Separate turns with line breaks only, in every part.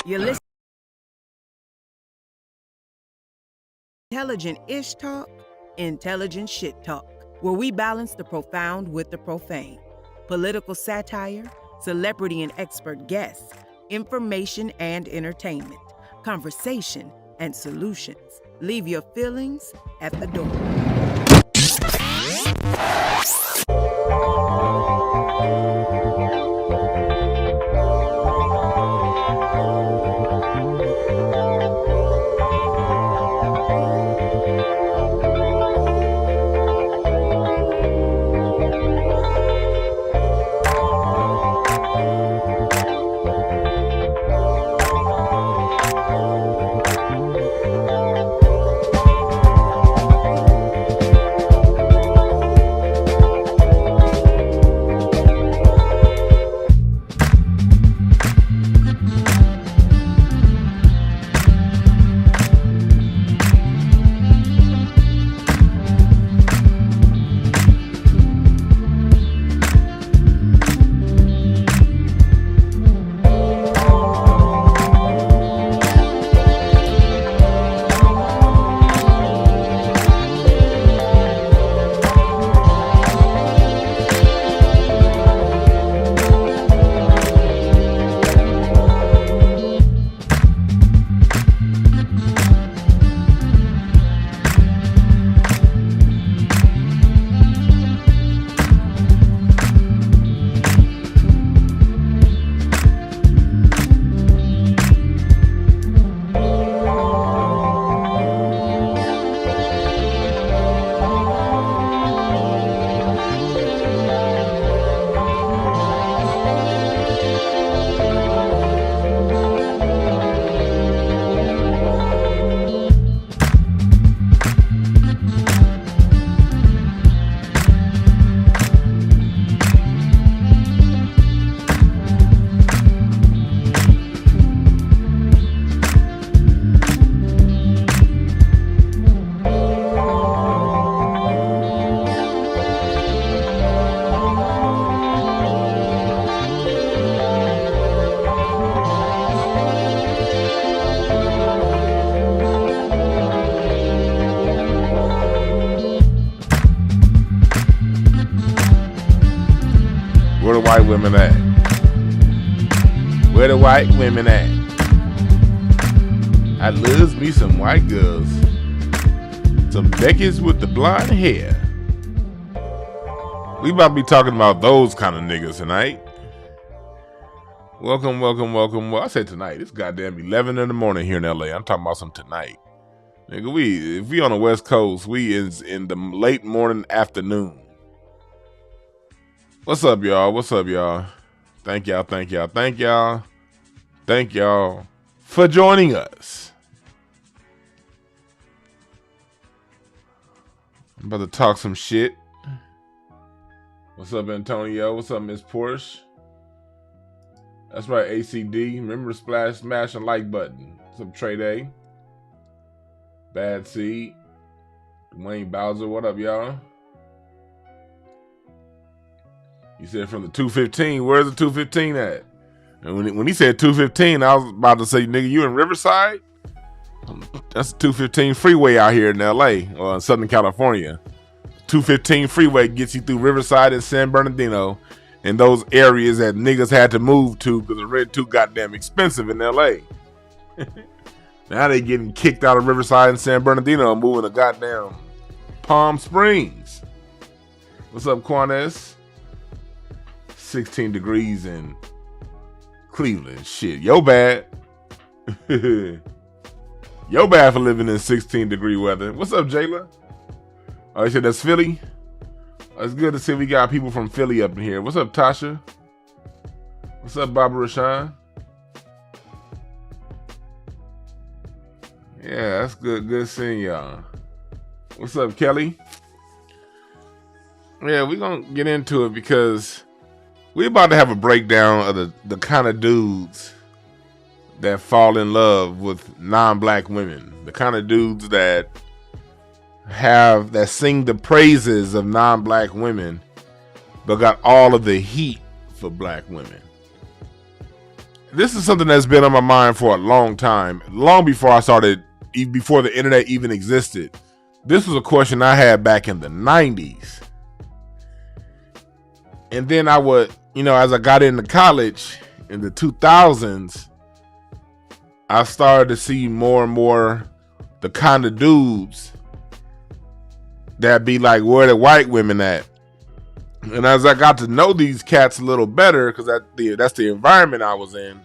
You listen. Intelligent-ish talk, intelligent shit talk, where we balance the profound with the profane. Political satire, celebrity and expert guests, information and entertainment, conversation and solutions. Leave your feelings at the door.
Where the white women at? Where the white women at? I loves me some white girls. Some Becky's with the blonde hair. We about to be talking about those kind of niggas tonight. Welcome. Well, I said tonight. It's goddamn 11 in the morning here in LA. I'm talking about some tonight. Nigga, if we on the West Coast, we is in the late morning afternoon. What's up, y'all? Thank y'all for joining us. I'm about to talk some shit. What's up, Antonio? What's up, Miss Porsche? That's right, ACD. Remember to smash and like button. What's up, Trey Day? Bad Seed. Dwayne Bowser, what up, y'all? He said from the 215. Where's the 215 at? And when he said 215, I was about to say, nigga, you in Riverside? That's the 215 freeway out here in LA or in Southern California. 215 freeway gets you through Riverside and San Bernardino and those areas that niggas had to move to because the rent too goddamn expensive in LA. Now they getting kicked out of Riverside and San Bernardino and moving to goddamn Palm Springs. What's up, Quanes? 16 degrees in Cleveland. Shit, yo bad. Yo bad for living in 16 degree weather. What's up, Jayla? Oh, you said that's Philly? It's good to see we got people from Philly up in here. What's up, Tasha? What's up, Barbara Rashawn? Yeah, that's good. Good seeing y'all. What's up, Kelly? Yeah, we're going to get into it because we're about to have a breakdown of the kind of dudes that fall in love with non-black women. The kind of dudes that sing the praises of non-black women, but got all of the heat for black women. this is something that's been on my mind for a long time, long before I started, before the internet even existed. This was a question I had back in the 90s. And then I would, as I got into college in the 2000s, I started to see more and more the kind of dudes that be like, where the white women at? And as I got to know these cats a little better, because that's the environment I was in,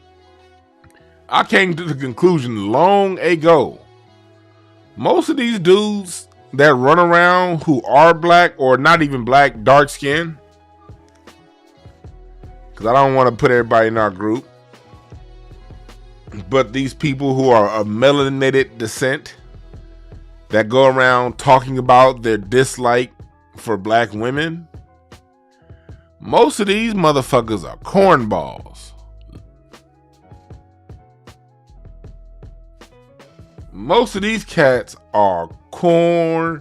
I came to the conclusion long ago, most of these dudes that run around who are black or not even black, dark skin, because I don't want to put everybody in our group, but these people who are of melanated descent that go around talking about their dislike for black women, most of these motherfuckers are cornballs. Most of these cats are corny.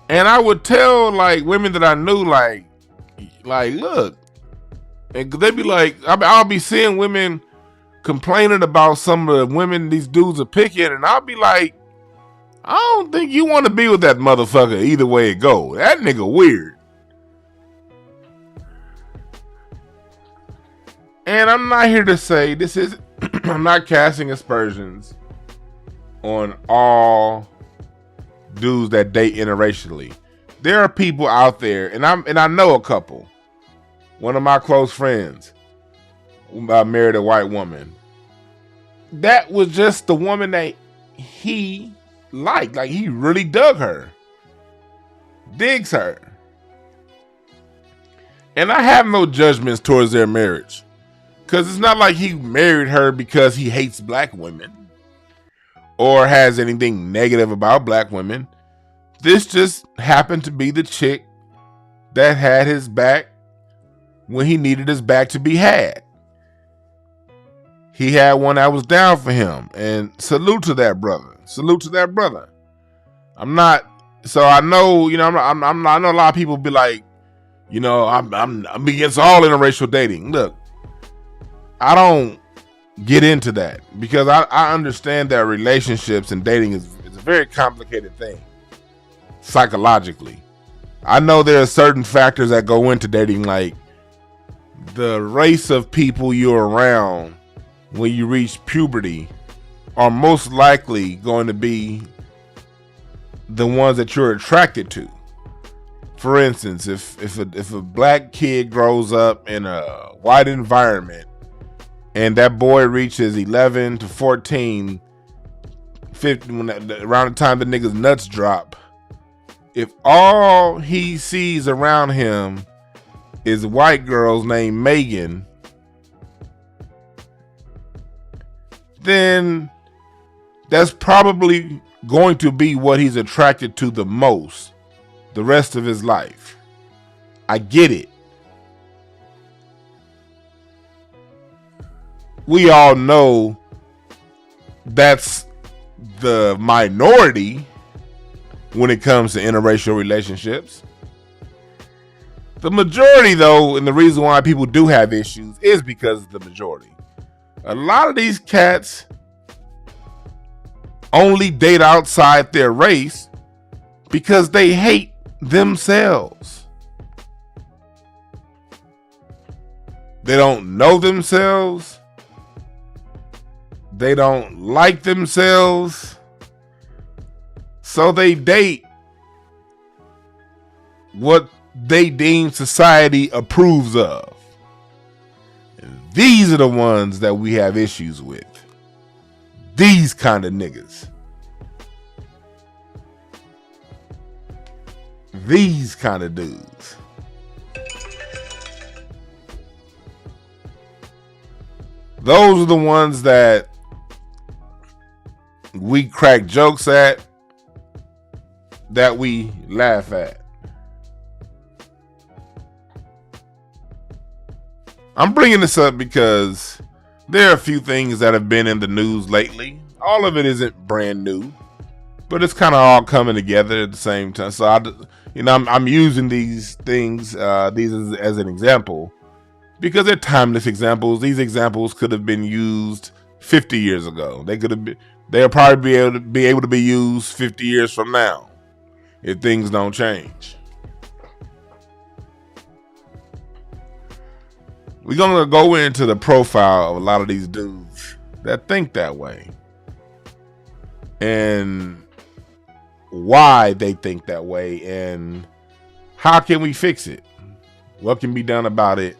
And I would tell like women that I knew, like look, and they'd be like, I'll be seeing women complaining about some of the women these dudes are picking, and I'll be like, I don't think you want to be with that motherfucker either way it go. That nigga weird. And I'm not here to say this is I'm not casting aspersions on all dudes that date interracially. There are people out there, and I know a couple. One of my close friends married a white woman. That was just the woman that he liked. Like, he really dug her. Digs her. And I have no judgments towards their marriage. Because it's not like he married her because he hates black women or has anything negative about black women. This just happened to be the chick that had his back when he needed his back to be had. He had one that was down for him, and salute to that brother. Salute to that brother. I'm not, so I know, I know a lot of people be like, I'm against all interracial dating. Look, I don't get into that because I understand that relationships and dating is a very complicated thing psychologically. I know there are certain factors that go into dating, like the race of people you're around when you reach puberty are most likely going to be the ones that you're attracted to. For instance, if a black kid grows up in a white environment and that boy reaches 11 to 14, 15, around the time the nigga's nuts drop, if all he sees around him is white girls named Megan, then that's probably going to be what he's attracted to the most the rest of his life. I get it. We all know that's the minority when it comes to interracial relationships. The majority, though, and the reason why people do have issues is because of the majority. A lot of these cats only date outside their race because they hate themselves. They don't know themselves. They don't like themselves. So they date what they deem society approves of. And these are the ones that we have issues with. These kind of niggas. These kind of dudes. Those are the ones that we crack jokes at, that we laugh at. I'm bringing this up because there are a few things that have been in the news lately. All of it isn't brand new, but it's kind of all coming together at the same time. So I'm using these things, these as an example because they're timeless examples. These examples could have been used 50 years ago. They'll probably be able to be used 50 years from now if things don't change. We're gonna go into the profile of a lot of these dudes that think that way and why they think that way and how can we fix it? What can be done about it?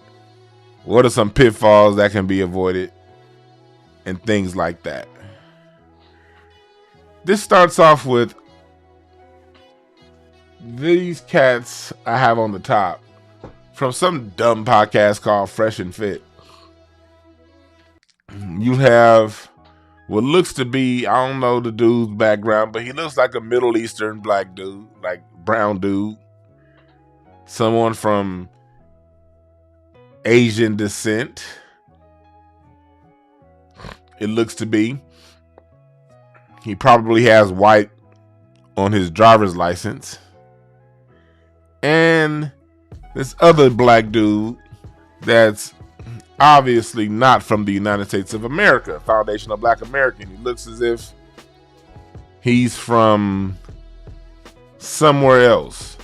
What are some pitfalls that can be avoided? And things like that. This starts off with these cats I have on the top from some dumb podcast called Fresh and Fit. You have what looks to be, I don't know the dude's background, but he looks like a Middle Eastern black dude, like brown dude. Someone from Asian descent. It looks to be. He probably has white on his driver's license. And this other black dude that's obviously not from the United States of America, foundational black American. He looks as if he's from somewhere else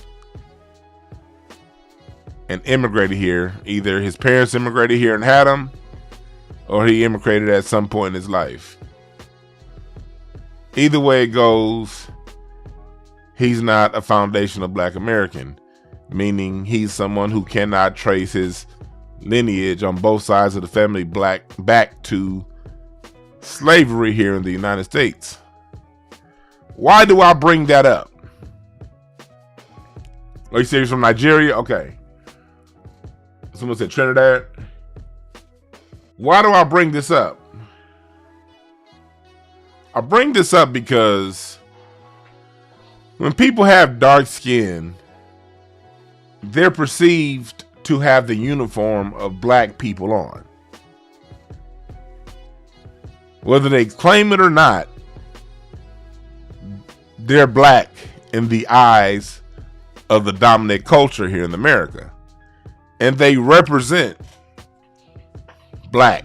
and immigrated here. Either his parents immigrated here and had him, or he immigrated at some point in his life. Either way it goes, he's not a foundational black American, meaning he's someone who cannot trace his lineage on both sides of the family back to slavery here in the United States. Why do I bring that up? Oh, you say he's from Nigeria? Okay. Someone said Trinidad. Why do I bring this up? I bring this up because when people have dark skin, they're perceived to have the uniform of black people on. Whether they claim it or not, they're black in the eyes of the dominant culture here in America. And they represent black.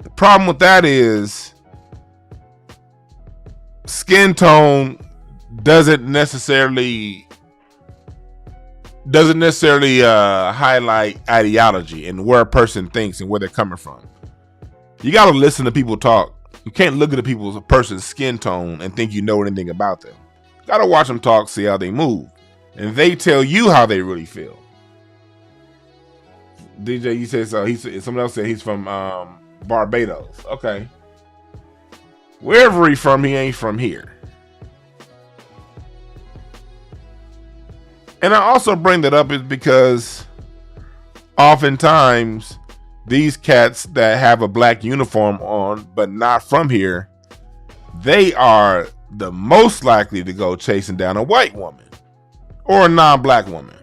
The problem with that is skin tone doesn't necessarily highlight ideology and where a person thinks and where they're coming from. You got to listen to people talk. You can't look at a person's skin tone and think you know anything about them. You got to watch them talk, see how they move, and they tell you how they really feel. DJ, you said so. Someone else said he's from Barbados. Okay. Wherever he's from, he ain't from here. And I also bring that up is because oftentimes these cats that have a black uniform on but not from here, they are the most likely to go chasing down a white woman or a non-black woman.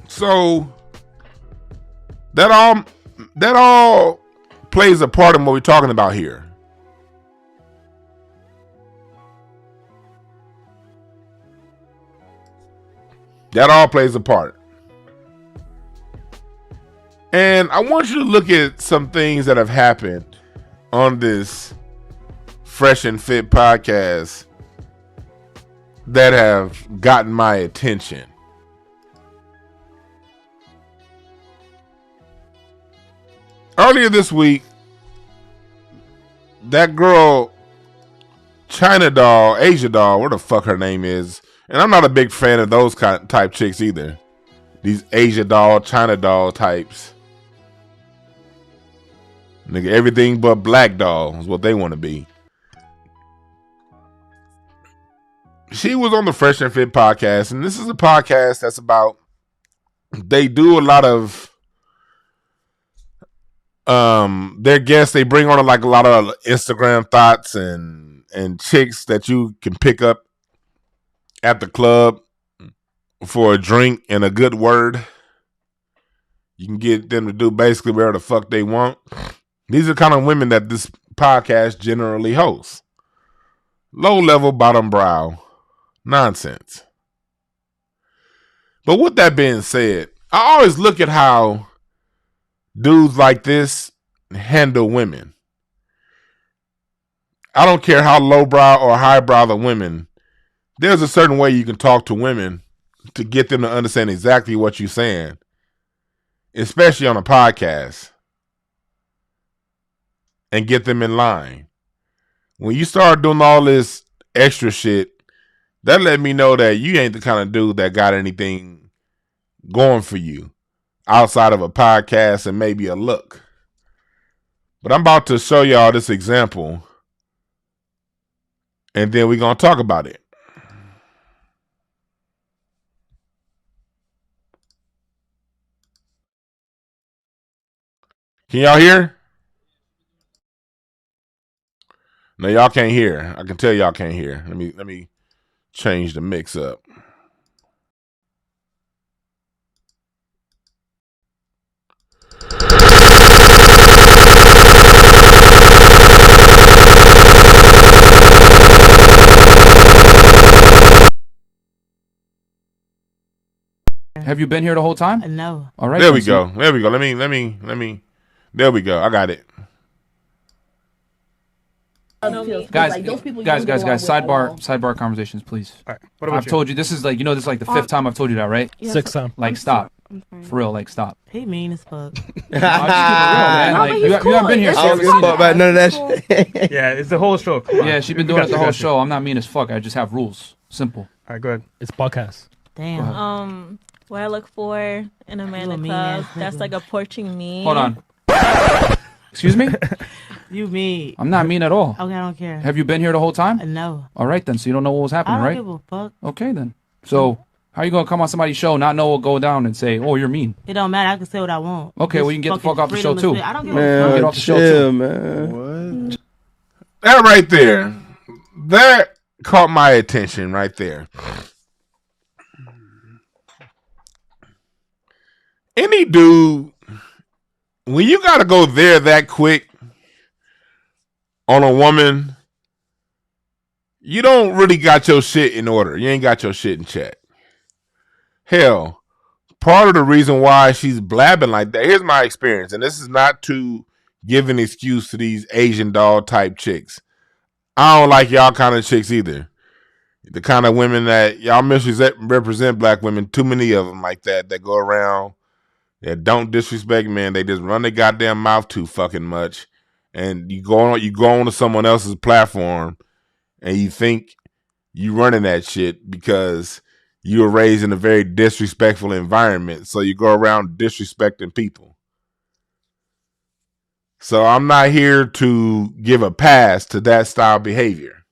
So that all plays a part in what we're talking about here. That all plays a part. And I want you to look at some things that have happened on this Fresh and Fit podcast that have gotten my attention. Earlier this week, that girl, China Doll, Asia Doll, where the fuck her name is, and I'm not a big fan of those type chicks either. These Asia Doll, China Doll types. Nigga, everything but black doll is what they want to be. She was on the Fresh and Fit podcast, and this is a podcast that's about, they do a lot of, their guests, they bring on like a lot of Instagram thoughts and chicks that you can pick up at the club for a drink and a good word. You can get them to do basically whatever the fuck they want. These are the kind of women that this podcast generally hosts. Low level, bottom brow nonsense. But with that being said, I always look at how dudes like this handle women. I don't care how lowbrow or highbrow the women. There's a certain way you can talk to women to get them to understand exactly what you're saying, especially on a podcast, and get them in line. When you start doing all this extra shit, that let me know that you ain't the kind of dude that got anything going for you outside of a podcast and maybe a look. But I'm about to show y'all this example, and then we're going to talk about it. Can y'all hear? No, y'all can't hear. I can tell y'all can't hear. Let me change the mix up.
Have you been here the whole time?
No.
All right.
There we go. There we go. Let me. There we go. I got it.
Guys, sidebar conversations, please.
All right. What about
I've told you this is like this is like the fifth time I've told you that, right?
Sixth time.
Like, stop. For real, like, stop.
He mean as fuck.
I'm just keeping it real, man.
No,
Like,
but
you
he's
haven't been here,
cool.
so you
It's
haven't
just
seen
fun.
it.
About none of that shit.
Yeah, it's the whole show. Come on.
Yeah, she's been doing it the whole show. I'm not mean as fuck. I just have rules. Simple.
All right, go ahead. It's podcast.
Damn.
What I look for in a man
You a
in the
mean
club
ass
that's
nigga.
like approaching me.
Hold on. Excuse me?
You mean?
I'm not mean at all.
Okay, I don't care.
Have you been here the whole time?
No.
All right, then. So you don't know what was
I
happening,
don't
right?
give a fuck.
Okay, then. So how you going to come on somebody's show, not know what go down, and say, oh, you're mean?
It don't matter. I can say what I want.
Okay, well, you can get the fuck off the show, too.
I don't give
Man,
a fuck.
Get off the show,
chill,
too.
man.
What? That right there. That caught my attention right there. Any dude, when you got to go there that quick on a woman, you don't really got your shit in order. You ain't got your shit in check. Hell, part of the reason why she's blabbing like that, here's my experience, and this is not to give an excuse to these Asian doll type chicks. I don't like y'all kind of chicks either. The kind of women that y'all misrepresent black women, too many of them like that go around that don't disrespect men. They just run their goddamn mouth too fucking much. And you go on to someone else's platform and you think you running that shit because you were raised in a very disrespectful environment. So you go around disrespecting people. So I'm not here to give a pass to that style behavior.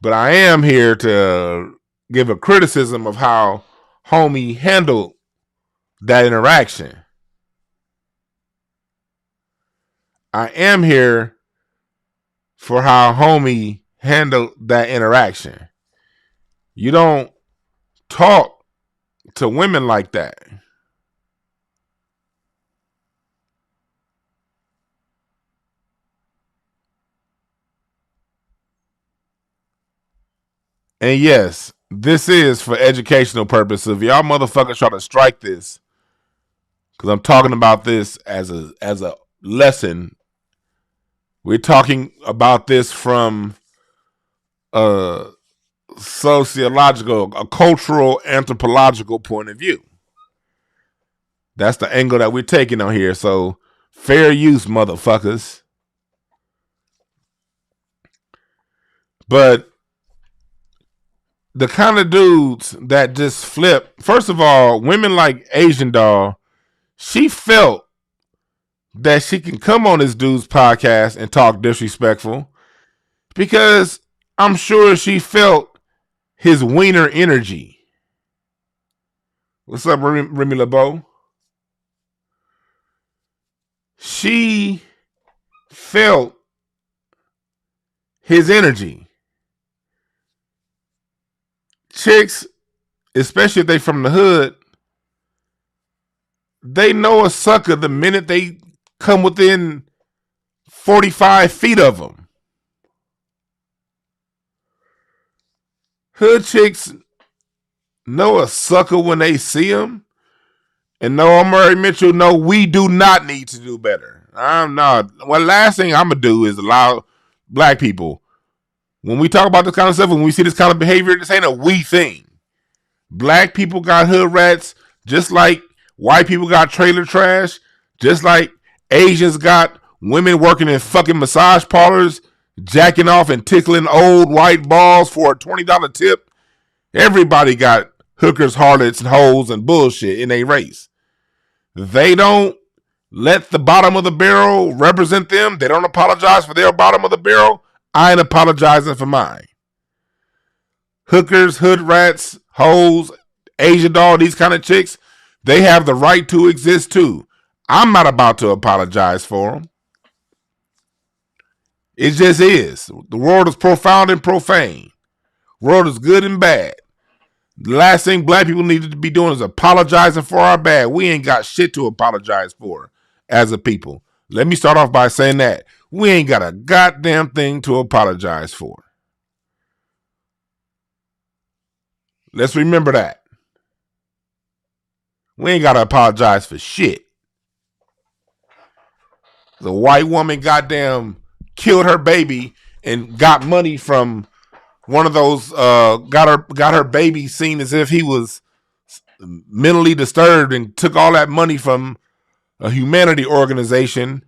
But I am here to give a criticism of how homie handled that interaction. I am here for how homie handled that interaction. You don't talk to women like that. And yes, this is for educational purposes. If y'all motherfuckers try to strike this, because I'm talking about this as a lesson. We're talking about this from a sociological, a cultural, anthropological point of view. That's the angle that we're taking on here. So fair use, motherfuckers. But the kind of dudes that just flip, first of all, women like Asian Doll, she felt that she can come on this dude's podcast and talk disrespectful because I'm sure she felt his wiener energy. What's up, Remy LeBeau? She felt his energy. Chicks, especially if they from the hood, they know a sucker the minute they come within 45 feet of them. Hood chicks know a sucker when they see him. And no, Murray Mitchell, no, we do not need to do better. I'm not. Well, last thing I'm going to do is allow black people, when we talk about this kind of stuff, when we see this kind of behavior, this ain't a we thing. Black people got hood rats, just like white people got trailer trash, just like Asians got women working in fucking massage parlors, jacking off and tickling old white balls for a $20 tip. Everybody got hookers, harlots, and hoes and bullshit in a race. They don't let the bottom of the barrel represent them. They don't apologize for their bottom of the barrel. I ain't apologizing for mine. Hookers, hood rats, hoes, Asian doll, these kind of chicks, they have the right to exist too. I'm not about to apologize for them. It just is. The world is profound and profane. The world is good and bad. The last thing black people need to be doing is apologizing for our bad. We ain't got shit to apologize for as a people. Let me start off by saying that. We ain't got a goddamn thing to apologize for. Let's remember that. We ain't got to apologize for shit. The white woman goddamn killed her baby and got money from one of those, got her baby seen as if he was mentally disturbed and took all that money from a humanity organization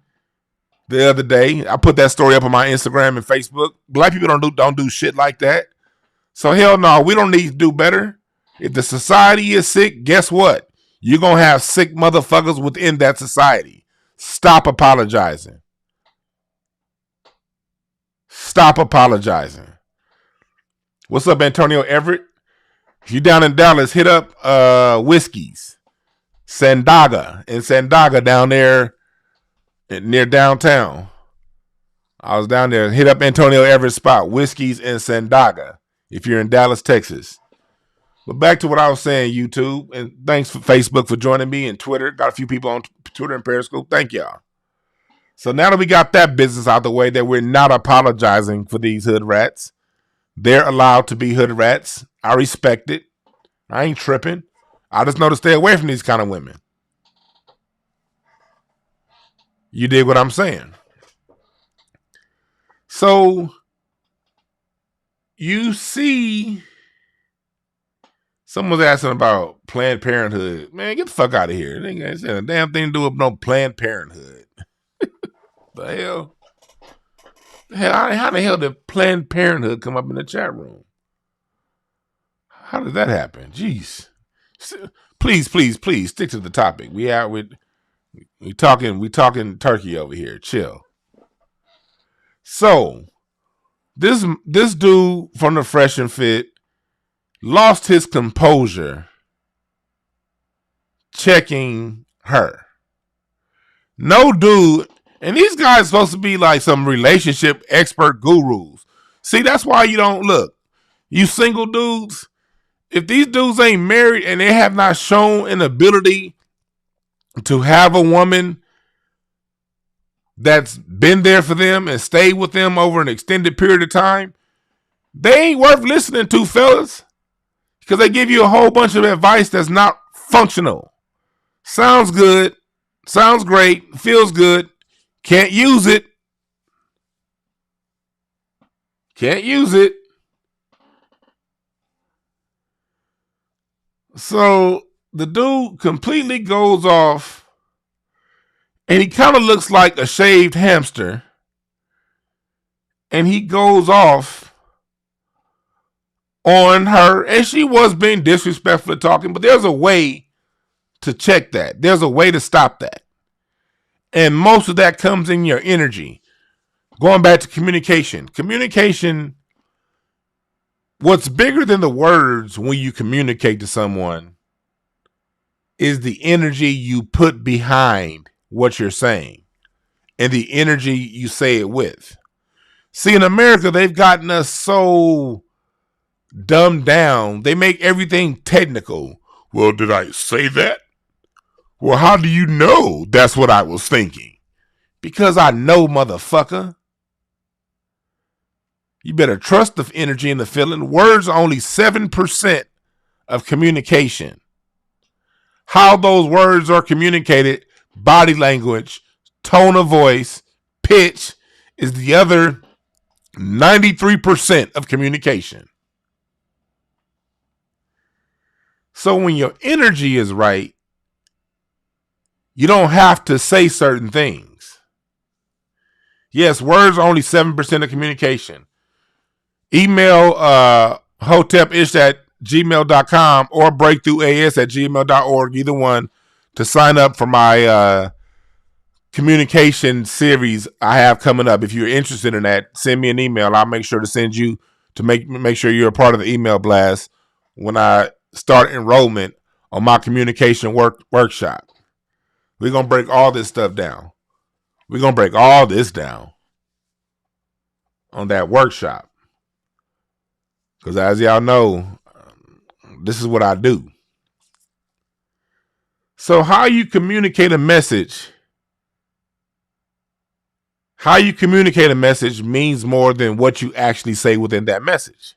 the other day. I put that story up on my Instagram and Facebook. Black people don't do shit like that. So hell no, we don't need to do better. If the society is sick, guess what? You're going to have sick motherfuckers within that society. Stop apologizing. Stop apologizing. What's up, Antonio Everett? If you're down in Dallas, hit up Whiskey's. Sandaga. In Sandaga down there near downtown. I was down there. Hit up Antonio Everett's spot. Whiskey's in Sandaga. If you're in Dallas, Texas. But back to what I was saying, YouTube. And thanks for Facebook for joining me and Twitter. Got a few people on Twitter and Periscope. Thank y'all. So now that we got that business out the way, that we're not apologizing for these hood rats. They're allowed to be hood rats. I respect it. I ain't tripping. I just know to stay away from these kind of women. You dig what I'm saying? So you see, someone's asking about Planned Parenthood. Man, get the fuck out of here. They ain't a damn thing to do with no Planned Parenthood. The hell? How the hell did Planned Parenthood come up in the chat room? How did that happen? Jeez. Please stick to the topic. We talking turkey over here. Chill. So this dude from the Fresh and Fit lost his composure checking her. No dude. And these guys supposed to be like some relationship expert gurus. See, that's why you don't look. You single dudes, if these dudes ain't married and they have not shown an ability to have a woman that's been there for them and stayed with them over an extended period of time, they ain't worth listening to, fellas. Because they give you a whole bunch of advice that's not functional. Sounds good. Sounds great. Feels good. Can't use it. Can't use it. So the dude completely goes off and he kind of looks like a shaved hamster. And he goes off on her. And she was being disrespectful talking, but there's a way to check that. There's a way to stop that. And most of that comes in your energy. Going back to communication. Communication, what's bigger than the words when you communicate to someone is the energy you put behind what you're saying and the energy you say it with. See, in America, they've gotten us so dumbed down. They make everything technical. Well, did I say that? Well, how do you know that's what I was thinking? Because I know, motherfucker. You better trust the energy and the feeling. Words are only 7% of communication. How those words are communicated, body language, tone of voice, pitch, is the other 93% of communication. So when your energy is right, you don't have to say certain things. Yes, words are only 7% of communication. Email hotepish@gmail.com or breakthroughas@gmail.org, either one, to sign up for my communication series I have coming up. If you're interested in that, send me an email. I'll make sure to send you to make sure you're a part of the email blast when I start enrollment on my communication workshop. We're going to break all this stuff down. We're going to break all this down on that workshop. Because as y'all know, this is what I do. So how you communicate a message means more than what you actually say within that message.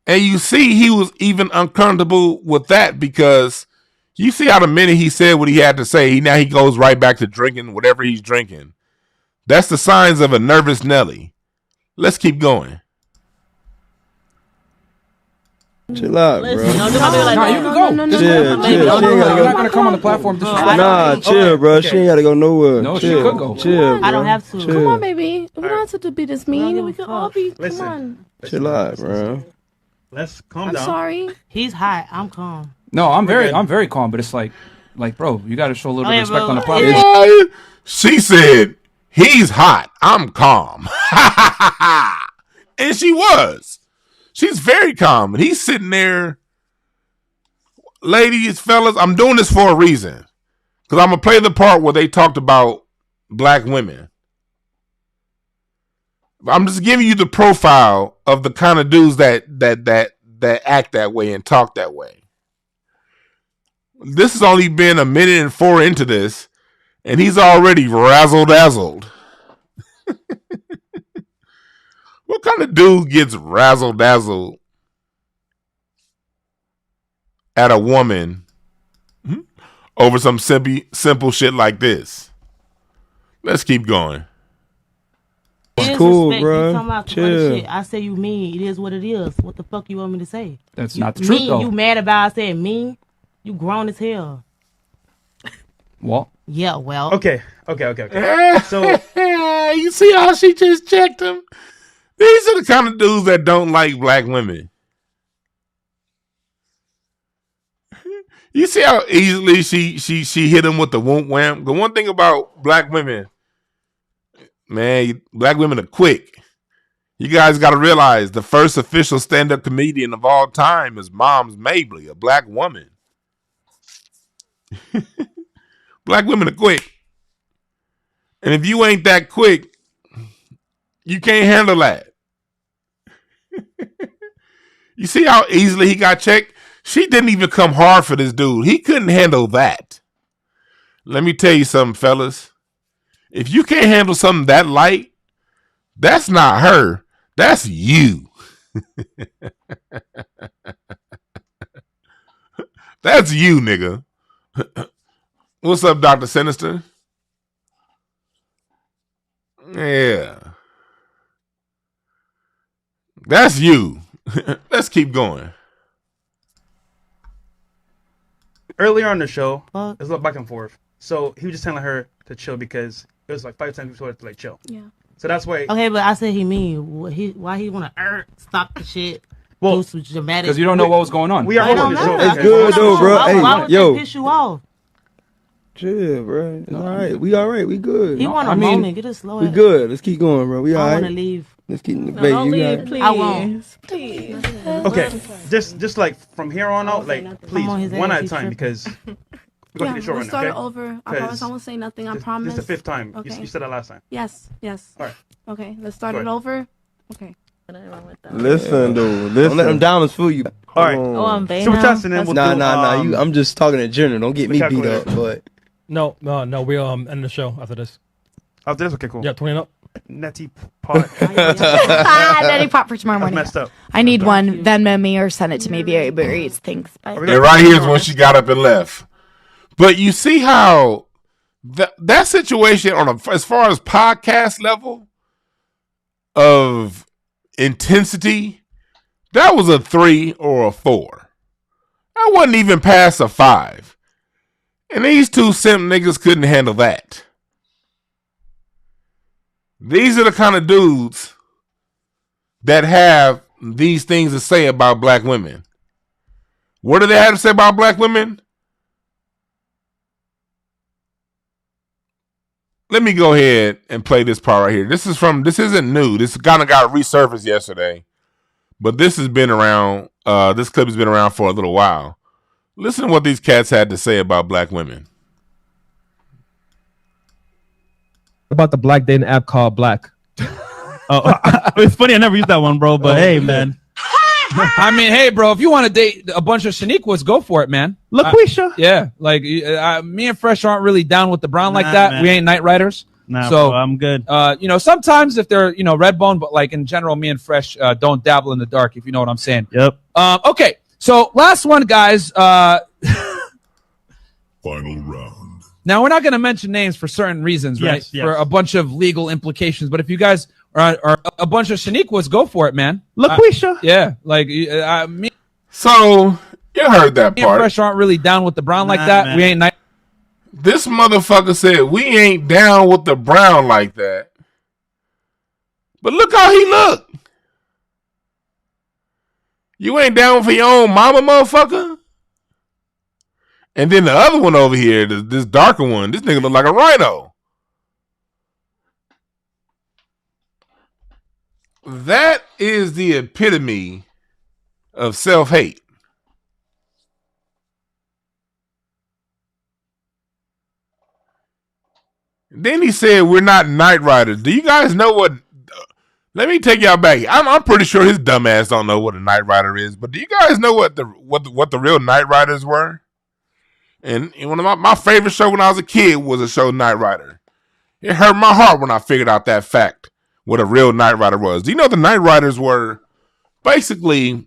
And you see, he was even uncomfortable with that because you see how the minute he said what he had to say, now he goes right back to drinking whatever he's drinking. That's the signs of a nervous Nelly. Let's keep going.
Chill out, bro.
Listen, don't do my baby like
Nah,
that.
you can go.
Chill. She ain't gotta
You're not
go.
gonna come on the platform.
Nah, chill, bro. She ain't gotta go nowhere.
No, she
chill.
could go.
Chill, bro.
I don't have to.
Chill.
Come on, baby. We don't have to be this mean.
give
We
a
could
fuck.
all be.
Listen.
Come on.
Chill out, bro.
Let's calm
I'm
down.
sorry.
He's hot. I'm calm.
No, I'm
good.
very calm, but it's like, bro, you got to show a little
Oh,
bit
yeah,
of respect
bro.
on the platform.
She said, he's hot. I'm calm. And she was. She's very calm. And he's sitting there. Ladies, fellas, I'm doing this for a reason. Because I'm going to play the part where they talked about black women. I'm just giving you the profile of the kind of dudes that act that way and talk that way. This has only been a minute and 4 into this, and he's already razzle-dazzled. What kind of dude gets razzle-dazzled at a woman over some simple shit like this? Let's keep going.
It's cool,
Disrespect.
bro.
You talking about some
Chill.
other shit. I say you mean. It is what it is. What the fuck you want me to say?
That's not the truth,
Mean.
though.
You mad about I said mean? You grown as hell.
Well,
Yeah, well.
Okay. So
You see how she just checked him? These are the kind of dudes that don't like black women. You see how easily she hit him with the whoop wham? The one thing about black women, man, black women are quick. You guys got to realize the first official stand-up comedian of all time is Moms Mabley, a black woman. Black women are quick. And if you ain't that quick, you can't handle that. You see how easily he got checked? She didn't even come hard for this dude. He couldn't handle that. Let me tell you something, fellas. If you can't handle something that light, that's not her. That's you. That's you, nigga. What's up, Dr. Sinister? Yeah. That's you. Let's keep going.
earlier on the show,
Fuck.
there's a little back and forth. So he was just telling her to chill because it was like 5 times before to like chill.
Yeah.
So that's why.
Okay, but I said he mean. Why he want to stop the shit?
Well,
do some dramatic.
Because you don't know what was going on.
we are
I
hosting
don't
the show.
know.
It's
okay?
good though, bro.
Why,
Hey,
why would
yo.
that piss you off?
Chill, bro. It's all right. We all right. We good.
He want a
I mean,
moment. Get it slow.
We good. Let's keep going, bro. We all
I want to
right.
leave.
Let's keep the
No,
baby.
don't
You
leave,
got
please.
I won't.
Please.
Okay, just like from here on out, like please,
I'm on his
one
ass,
at a
he's
time
tripping.
because we're gonna
Yeah,
take it short
we'll
right
start
now.
it
Okay?
over. I
'Cause
promise I won't say nothing. I promise.
This is the 5th time.
Okay.
You said that last time.
Yes, yes.
All right.
Okay, let's start
Go
it
ahead.
over. Okay.
Nothing wrong with that.
Listen, dude. Listen. Don't let them dollars fool you.
All right.
Oh, I'm bad
Super
now.
chats and then we'll
Nah,
do,
nah. I'm just talking in general. Don't get
the
me beat
calculator.
up. But
No, we'll end the show after this. After this, okay, cool.
Yeah, 20 and up.
Netty pot.
Nutty Pop for tomorrow
That's
morning.
messed up.
I need one. Venmo me or send it to me via Uber Eats. Thanks. Bye.
And right here is when she got up and left. But you see how that situation as far as podcast level of intensity, that was a 3 or a 4. I wasn't even past a 5. And these two simp niggas couldn't handle that. These are the kind of dudes that have these things to say about black women. What do they have to say about black women? Let me go ahead and play this part right here. This isn't new. This kind of got resurfaced yesterday. But this has been around, this clip has been around for a little while. Listen to what these cats had to say about black women.
About the black dating app called Black.
Oh, it's funny. I never used that one, bro. But hey, man.
I mean, hey, bro, if you want to date a bunch of Shaniquas, go for it, man.
LaQuisha.
Yeah, like me and Fresh aren't really down with the brown like
Nah,
that.
man.
We ain't night riders.
Nah,
so
bro, I'm good.
Sometimes if they're red bone, but like in general, me and Fresh don't dabble in the dark. If you know what I'm saying.
Yep.
Okay, so last one, guys.
Final round.
Now we're not going to mention names for certain reasons, right?
Yes.
For a bunch of legal implications. But if you guys are a bunch of Shaniquas, go for it, man.
LaQuisha.
Yeah, like me.
So you heard that
Me and
part.
Fresh aren't really down with the brown like that.
Man.
We ain't night.
This motherfucker said we ain't down with the brown like that. But look how he look. You ain't down for your own mama, motherfucker? And then the other one over here, this darker one, this nigga look like a rhino. That is the epitome of self-hate. Then he said, we're not night riders. Do you guys know what... Let me take y'all back. I'm pretty sure his dumb ass don't know what a night rider is. But do you guys know what the real night riders were? And one of my favorite show when I was a kid was a show Night Rider. It hurt my heart when I figured out that fact, what a real Night Rider was. Do you know the Night Riders were basically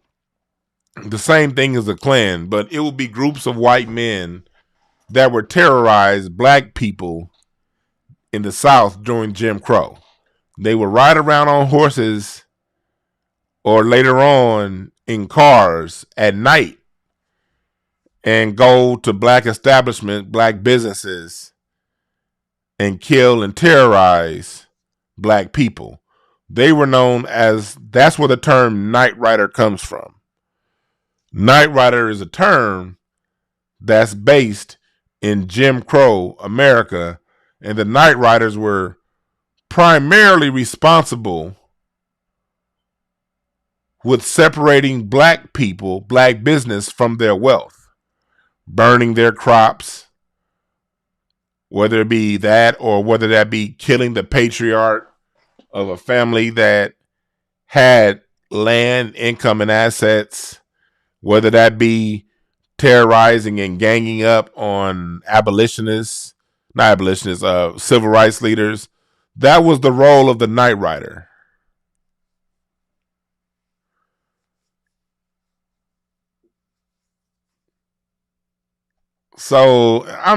the same thing as a Klan, but it would be groups of white men that would terrorize black people in the South during Jim Crow. They would ride around on horses or later on in cars at night and go to black establishments, black businesses, and kill and terrorize black people. They were known as, that's where the term Night Rider comes from. Night Rider is a term that's based in Jim Crow America, and the Night Riders were primarily responsible with separating black people, black business from their wealth. Burning their crops, whether it be that or whether that be killing the patriarch of a family that had land, income, and assets, whether that be terrorizing and ganging up on civil rights leaders. That was the role of the Night Rider. So I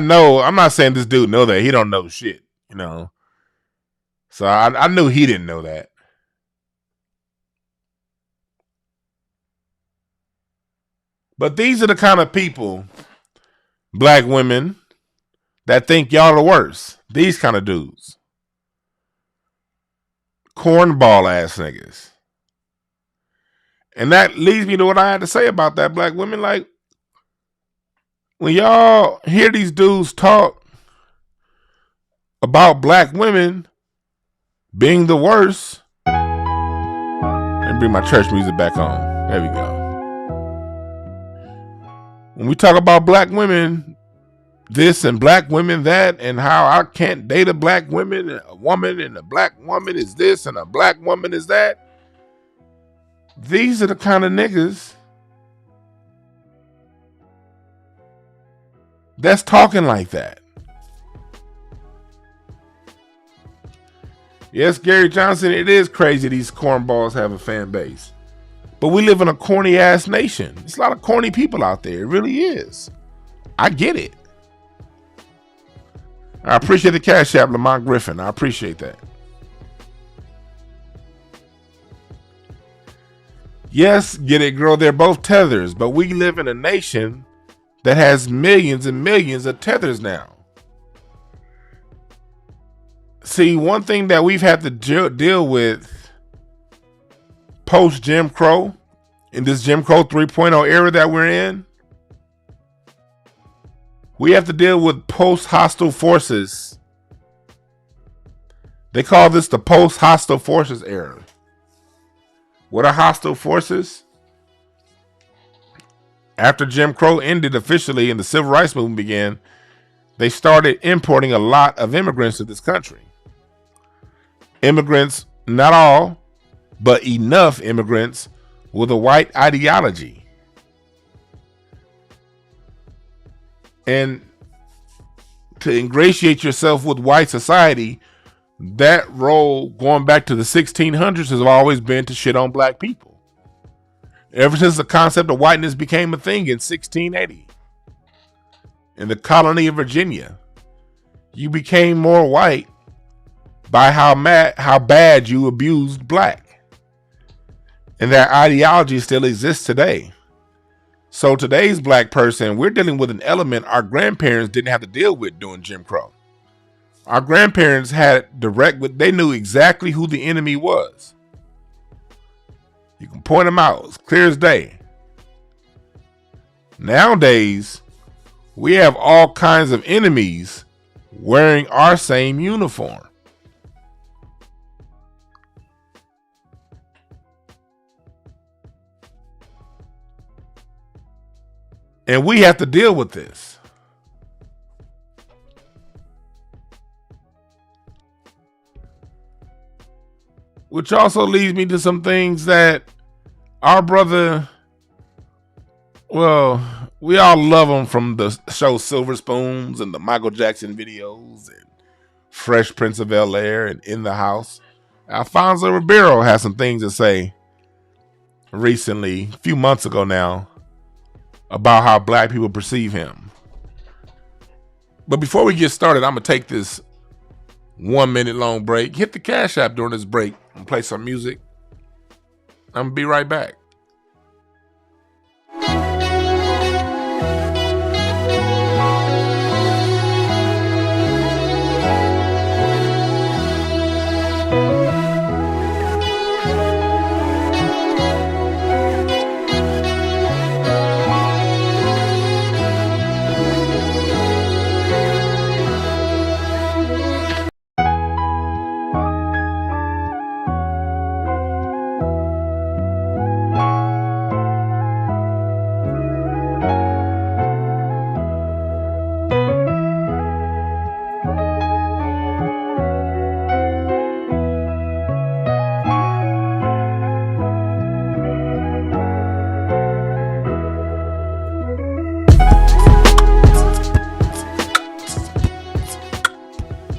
know, I'm not saying this dude know that. He don't know shit, you know. So I knew he didn't know that. But these are the kind of people, black women, that think y'all the worst. These kind of dudes. Cornball ass niggas. And that leads me to what I had to say about that, black women. Like, when y'all hear these dudes talk about black women being the worst, and bring my church music back on. There we go. When we talk about black women, this and black women that, and how I can't date a black woman, and a black woman is this and a black woman is that. These are the kind of niggas that's talking like that. Yes, Gary Johnson, it is crazy these cornballs have a fan base. But we live in a corny ass nation. There's a lot of corny people out there. It really is. I get it. I appreciate the Cash App, Lamont Griffin. I appreciate that. Yes, get it, girl. They're both tethers, but we live in a nation that has millions and millions of tethers now. See, one thing that we've had to deal with post Jim Crow, in this Jim Crow 3.0 era that we're in, we have to deal with post-hostile forces. They call this the post-hostile forces era. What are hostile forces? After Jim Crow ended officially and the civil rights movement began, they started importing a lot of immigrants to this country. Immigrants, not all, but enough immigrants with a white ideology. And to ingratiate yourself with white society, that role going back to the 1600s has always been to shit on black people. Ever since the concept of whiteness became a thing in 1680. In the colony of Virginia, you became more white by how bad you abused black. And that ideology still exists today. So today's black person, we're dealing with an element our grandparents didn't have to deal with during Jim Crow. Our grandparents had they knew exactly who the enemy was. You can point them out, it's clear as day. Nowadays, we have all kinds of enemies wearing our same uniform. And we have to deal with this. Which also leads me to some things that our brother, well, we all love him from the show Silver Spoons and the Michael Jackson videos and Fresh Prince of Bel-Air and In the House. Alfonso Ribeiro has some things to say recently, a few months ago now, about how black people perceive him. But before we get started, I'm going to take this 1 minute long break. Hit the Cash App during this break and play some music. I'm going to be right back.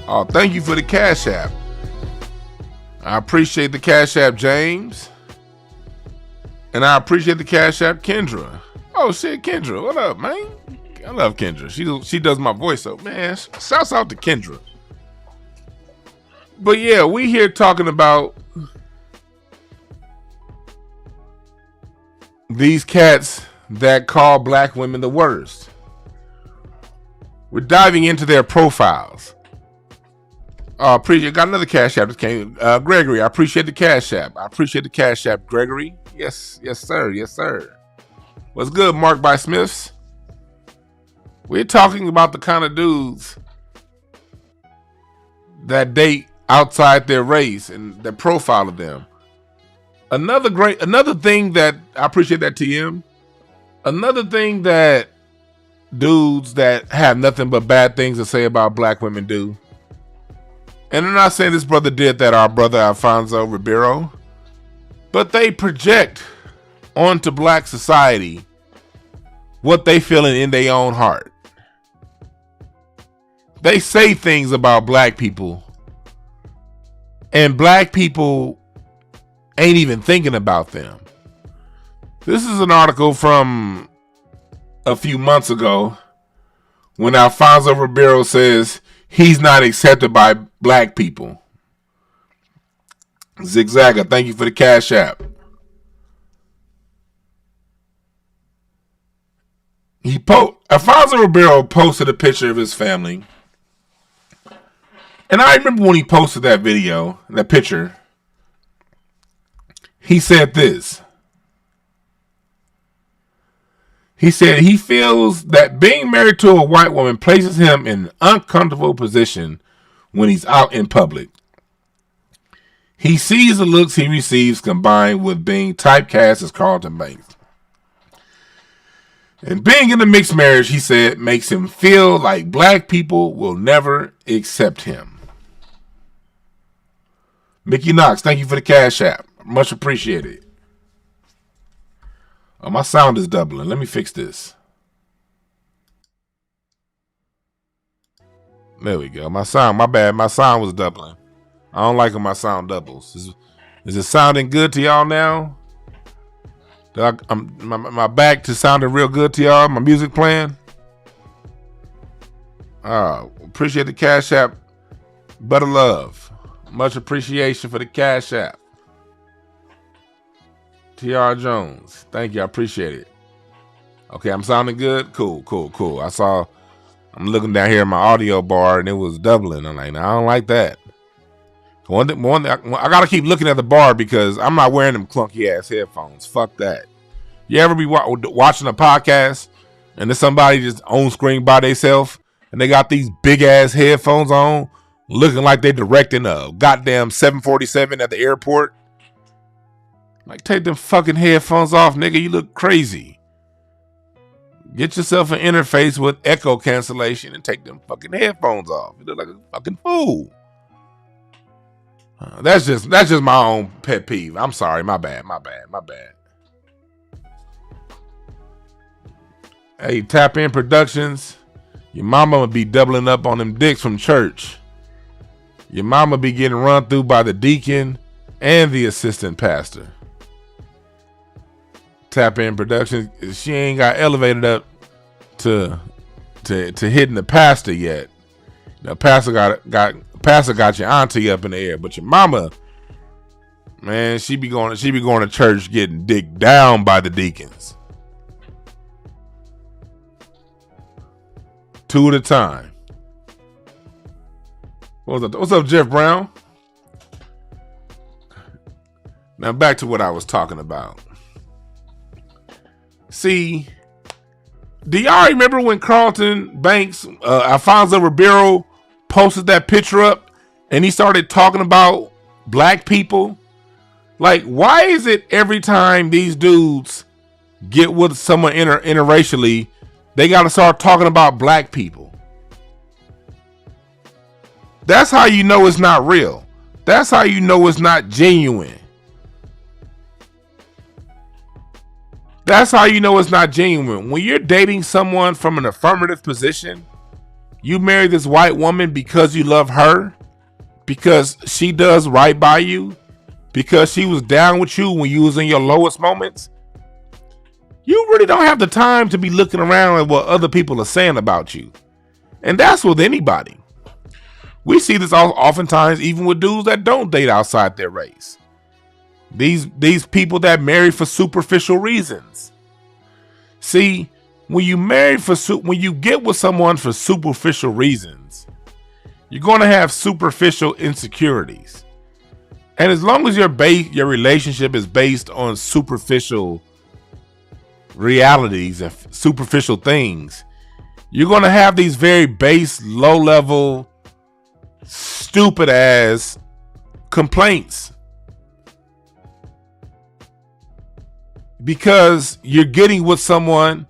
Oh, thank you for the Cash App. I appreciate the Cash App, James. And I appreciate the Cash App, Kendra. Oh, shit, Kendra. What up, man? I love Kendra. She does my voice up. Man, shouts out to Kendra. But yeah, we here talking about these cats that call black women the worst. We're diving into their profiles. Appreciate. Got another Cash App that came. Gregory, I appreciate the Cash App. I appreciate the Cash App, Gregory. Yes, sir. Yes, sir. What's good, Mark by Smiths? We're talking about the kind of dudes that date outside their race and the profile of them. Another thing that I appreciate that TM. Another thing that dudes that have nothing but bad things to say about black women do. And I'm not saying this brother did that, our brother Alfonso Ribeiro, but they project onto black society what they feeling in their own heart. They say things about black people and black people ain't even thinking about them. This is an article from a few months ago when Alfonso Ribeiro says he's not accepted by black people. Zigzagger, thank you for the Cash App. Alfonso Ribeiro posted a picture of his family. And I remember when he posted that video, that picture, he said this. He said he feels that being married to a white woman places him in an uncomfortable position when he's out in public. He sees the looks he receives combined with being typecast as Carlton Banks. And being in a mixed marriage, he said, makes him feel like black people will never accept him. Mickey Knox, thank you for the Cash App. Much appreciated. Oh, my sound is doubling. Let me fix this. There we go. My sound, my bad. My sound was doubling. I don't like when my sound doubles. Is it sounding good to y'all now? My back to sounding real good to y'all. My music playing. Appreciate the Cash App. Butter love. Much appreciation for the Cash App. T.R. Jones. Thank you. I appreciate it. Okay, I'm sounding good. Cool. I'm looking down here at my audio bar and it was doubling. I'm like, nah, I don't like that. I gotta keep looking at the bar because I'm not wearing them clunky ass headphones. Fuck that. You ever be watching a podcast and there's somebody just on screen by themselves and they got these big ass headphones on, looking like they're directing a goddamn 747 at the airport? Like, take them fucking headphones off, nigga. You look crazy. Get yourself an interface with echo cancellation and take them fucking headphones off. You look like a fucking fool. That's just my own pet peeve. I'm sorry. My bad. Hey, Tap In Productions. Your mama would be doubling up on them dicks from church. Your mama be getting run through by the deacon and the assistant pastor. Tap In Productions. She ain't got elevated up to hitting the pastor yet. The pastor got your auntie up in the air, but your mama, man, she be going to church getting dicked down by the deacons. 2 at a time. What's up, Jeff Brown? Now back to what I was talking about. See, do y'all remember when Carlton Banks, Alfonso Ribeiro posted that picture up and he started talking about black people? Like, why is it every time these dudes get with someone interracially, they got to start talking about black people? That's how you know it's not real. That's how you know it's not genuine. That's how you know it's not genuine. When you're dating someone from an affirmative position, you marry this white woman because you love her, because she does right by you, because she was down with you when you was in your lowest moments. You really don't have the time to be looking around at what other people are saying about you. And that's with anybody. We see this oftentimes even with dudes that don't date outside their race. These people that marry for superficial reasons. See, when you get with someone for superficial reasons, you're going to have superficial insecurities. And as long as your relationship is based on superficial realities and superficial things, you're going to have these very base, low-level, stupid-ass complaints. Because you're getting with someone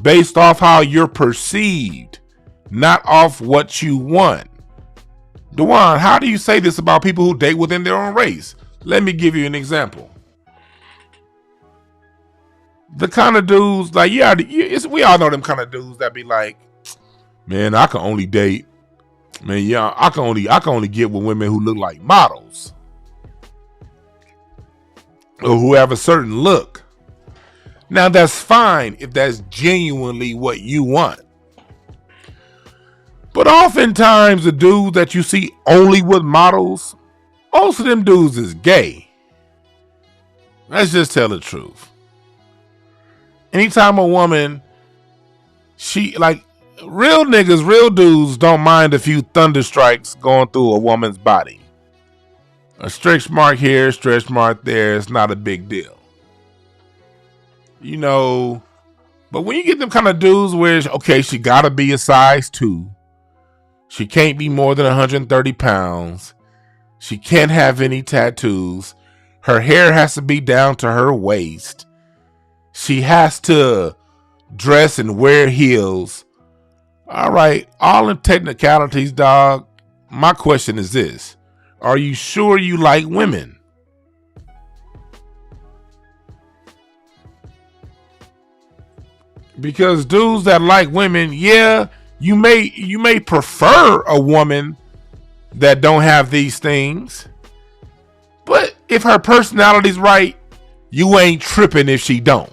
based off how you're perceived, not off what you want. Dewan, how do you say this about people who date within their own race? Let me give you an example. The kind of dudes, like, we all know them kind of dudes that be like, man, I can only date, man, yeah, I can only get with women who look like models. or who have a certain look. Now that's fine if that's genuinely what you want. But oftentimes the dudes that you see only with models, most of them dudes is gay. Let's just tell the truth. Anytime a woman, real niggas, real dudes don't mind a few thunder strikes going through a woman's body. A stretch mark here, stretch mark there, it's not a big deal. You know, but when you get them kind of dudes where, okay, she gotta be a size 2. She can't be more than 130 pounds. She can't have any tattoos. Her hair has to be down to her waist. She has to dress and wear heels. All right, all in technicalities, dog. My question is this. Are you sure you like women? Because dudes that like women, yeah, you may prefer a woman that don't have these things. But if her personality's right, you ain't tripping if she don't.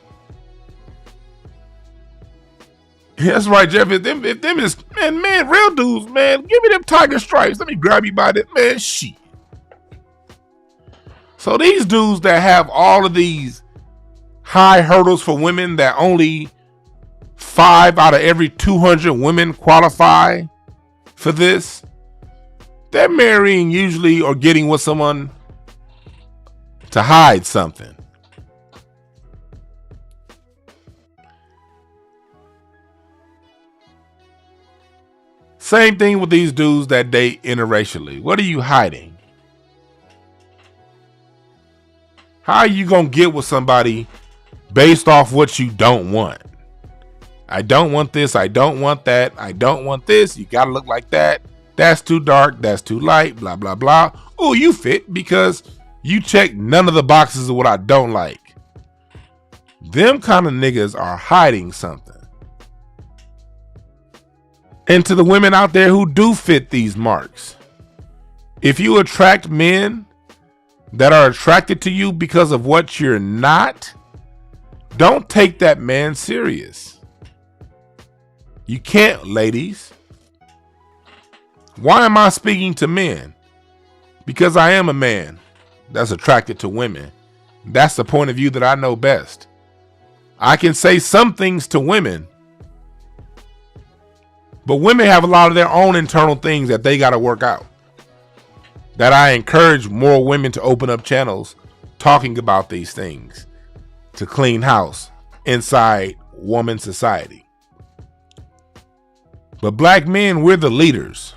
That's right, Jeff. If them is man, real dudes, man, give me them tiger stripes. Let me grab you by that, man. Shit. So these dudes that have all of these high hurdles for women that only 5 out of every 200 women qualify for this, they're marrying usually or getting with someone to hide something. Same thing with these dudes that date interracially. What are you hiding? How are you going to get with somebody based off what you don't want? I don't want this. I don't want that. I don't want this. You got to look like that. That's too dark. That's too light. Blah, blah, blah. Oh, you fit because you check none of the boxes of what I don't like. Them kind of niggas are hiding something. And to the women out there who do fit these marks, if you attract men that are attracted to you because of what you're not, don't take that man serious. You can't, ladies. Why am I speaking to men? Because I am a man that's attracted to women. That's the point of view that I know best. I can say some things to women, but women have a lot of their own internal things that they got to work out. That I encourage more women to open up channels talking about these things to clean house inside woman society. But black men, we're the leaders.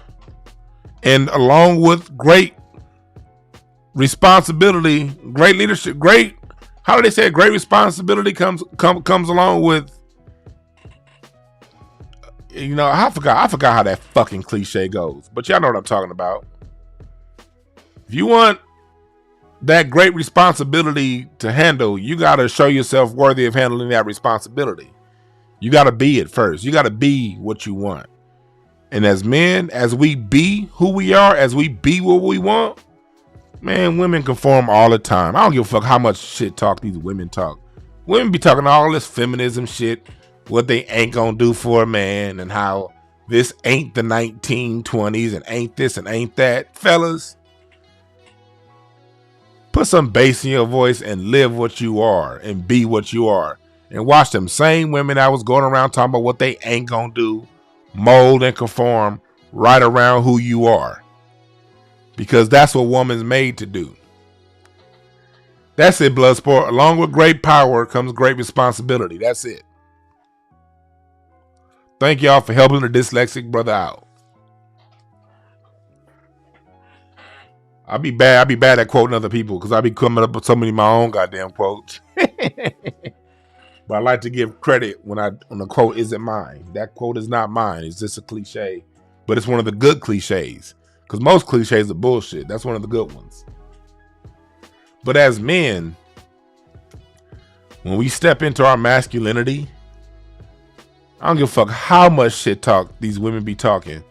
And along with great responsibility, great leadership, how do they say it? Great responsibility comes along with, you know, I forgot how that fucking cliche goes, but y'all know what I'm talking about. If you want that great responsibility to handle, you got to show yourself worthy of handling that responsibility. You got to be it first. You got to be what you want. And as men, as we be who we are, as we be what we want, man, women conform all the time. I don't give a fuck how much shit talk these women talk. Women be talking all this feminism shit, what they ain't gonna do for a man, and how this ain't the 1920s and ain't this and ain't that. Fellas, put some bass in your voice and live what you are and be what you are. And watch them same women that was going around talking about what they ain't gonna do, mold and conform right around who you are. Because that's what woman's made to do. That's it, Bloodsport. Along with great power comes great responsibility. That's it. Thank y'all for helping the dyslexic brother out. I'll be bad at quoting other people because I be coming up with so many of my own goddamn quotes. But I like to give credit when the quote isn't mine. That quote is not mine. It's just a cliche. But it's one of the good cliches. Because most cliches are bullshit. That's one of the good ones. But as men, when we step into our masculinity, I don't give a fuck how much shit talk these women be talking.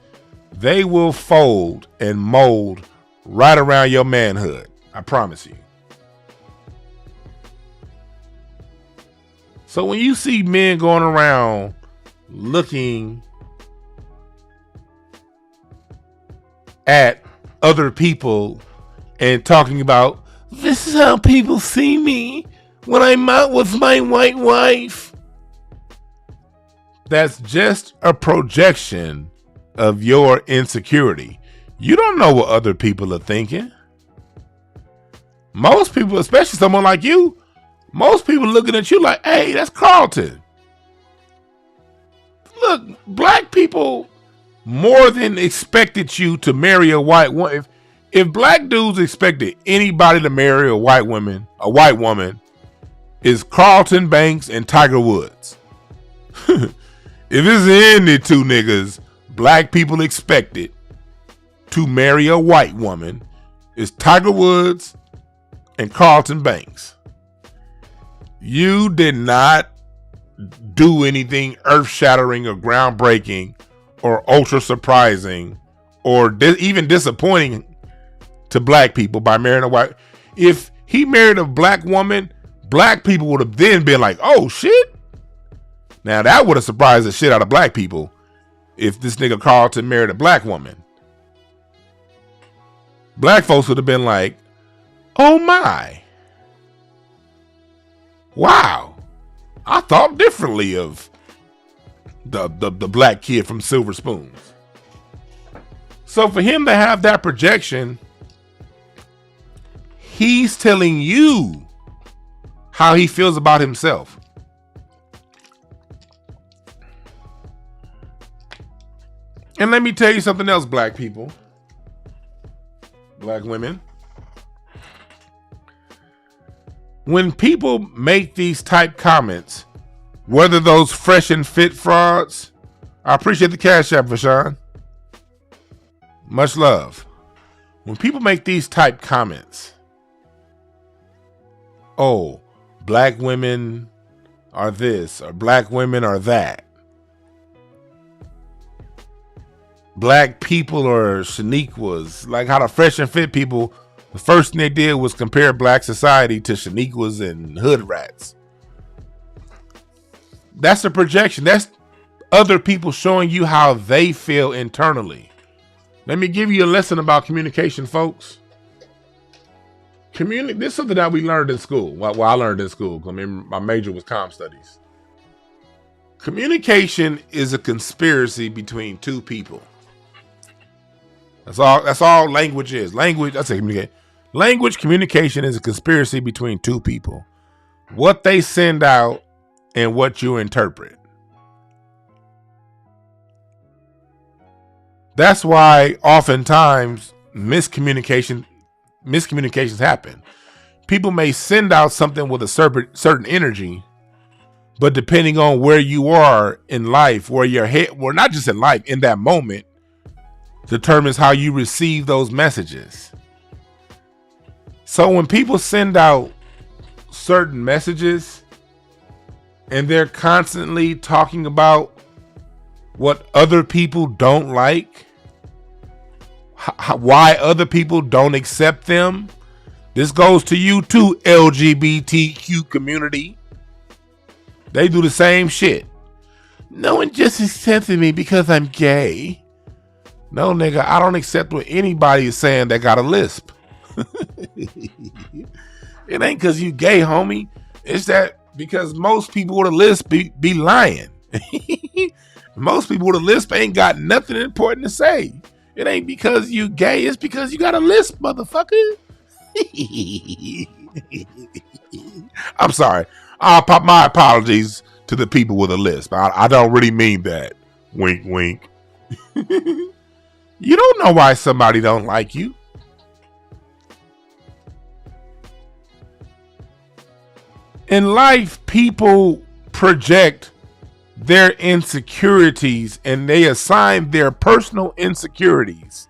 They will fold and mold right around your manhood. I promise you. So when you see men going around looking at other people and talking about, this is how people see me when I'm out with my white wife, that's just a projection of your insecurity. You don't know what other people are thinking. Most people, especially someone like you, most people looking at you like, hey, that's Carlton. Look, black people more than expected you to marry a white woman. If black dudes expected anybody to marry a white woman, is Carlton Banks and Tiger Woods. If it's any two niggas black people expected to marry a white woman, is Tiger Woods and Carlton Banks. You did not do anything earth-shattering or groundbreaking or ultra surprising or even disappointing to black people by marrying a white. If he married a black woman, black people would have then been like, oh shit. Now that would have surprised the shit out of black people if this nigga Carlton married a black woman. Black folks would have been like, oh my. Wow. I thought differently of the black kid from Silver Spoons. So for him to have that projection, he's telling you how he feels about himself. And let me tell you something else, black people, black women. When people make these type comments, whether those fresh and fit frauds, I appreciate the cash app, Vashawn. Much love. When people make these type comments, oh, black women are this, or black women are that. Black people are Shaniquas, like how the fresh and fit people, the first thing they did was compare black society to Shaniquas and hood rats. That's a projection. That's other people showing you how they feel internally. Let me give you a lesson about communication, folks. This is something that we learned in school. Well, I learned in school. I mean, my major was comm studies. Communication is a conspiracy between two people. That's all language is. Language communication is a conspiracy between two people. What they send out and what you interpret. That's why oftentimes miscommunications happen. People may send out something with a certain energy, but depending on where you are in life, where your head, well, not just in life, in that moment, determines how you receive those messages. So when people send out certain messages and they're constantly talking about what other people don't like, why other people don't accept them, this goes to you too, LGBTQ community. They do the same shit. No one just accepted me because I'm gay. No, nigga, I don't accept what anybody is saying that got a lisp. It ain't because you gay, homie. It's that because most people with a lisp be lying. Most people with a lisp ain't got nothing important to say. It ain't because you gay. It's because you got a lisp, motherfucker. I'm sorry. My apologies to the people with a lisp. I don't really mean that. Wink, wink. You don't know why somebody don't like you. In life, people project their insecurities and they assign their personal insecurities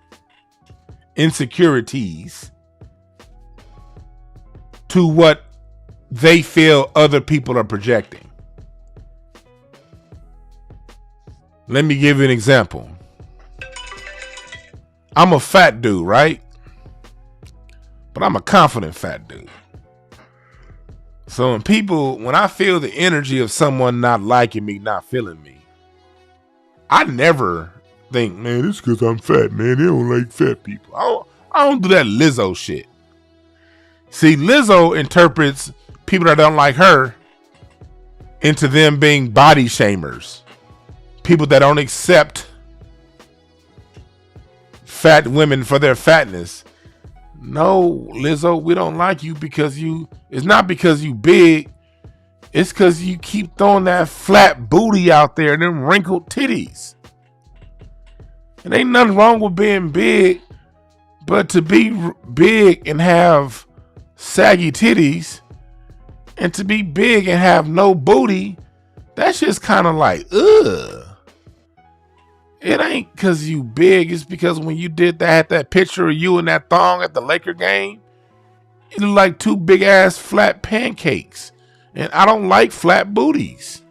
to what they feel other people are projecting. Let me give you an example. I'm a fat dude, right? But I'm a confident fat dude. So when I feel the energy of someone not liking me, not feeling me, I never think, man, it's because I'm fat, man. They don't like fat people. I don't do that Lizzo shit. See, Lizzo interprets people that don't like her into them being body shamers. People that don't accept fat women for their fatness. No, Lizzo, we don't like you because it's not because you big. It's because you keep throwing that flat booty out there and them wrinkled titties. And ain't nothing wrong with being big, but to be big and have saggy titties and to be big and have no booty, that's just kind of like, ugh. It ain't because you big. It's because when you did that picture of you in that thong at the Laker game, you look like two big ass flat pancakes. And I don't like flat booties.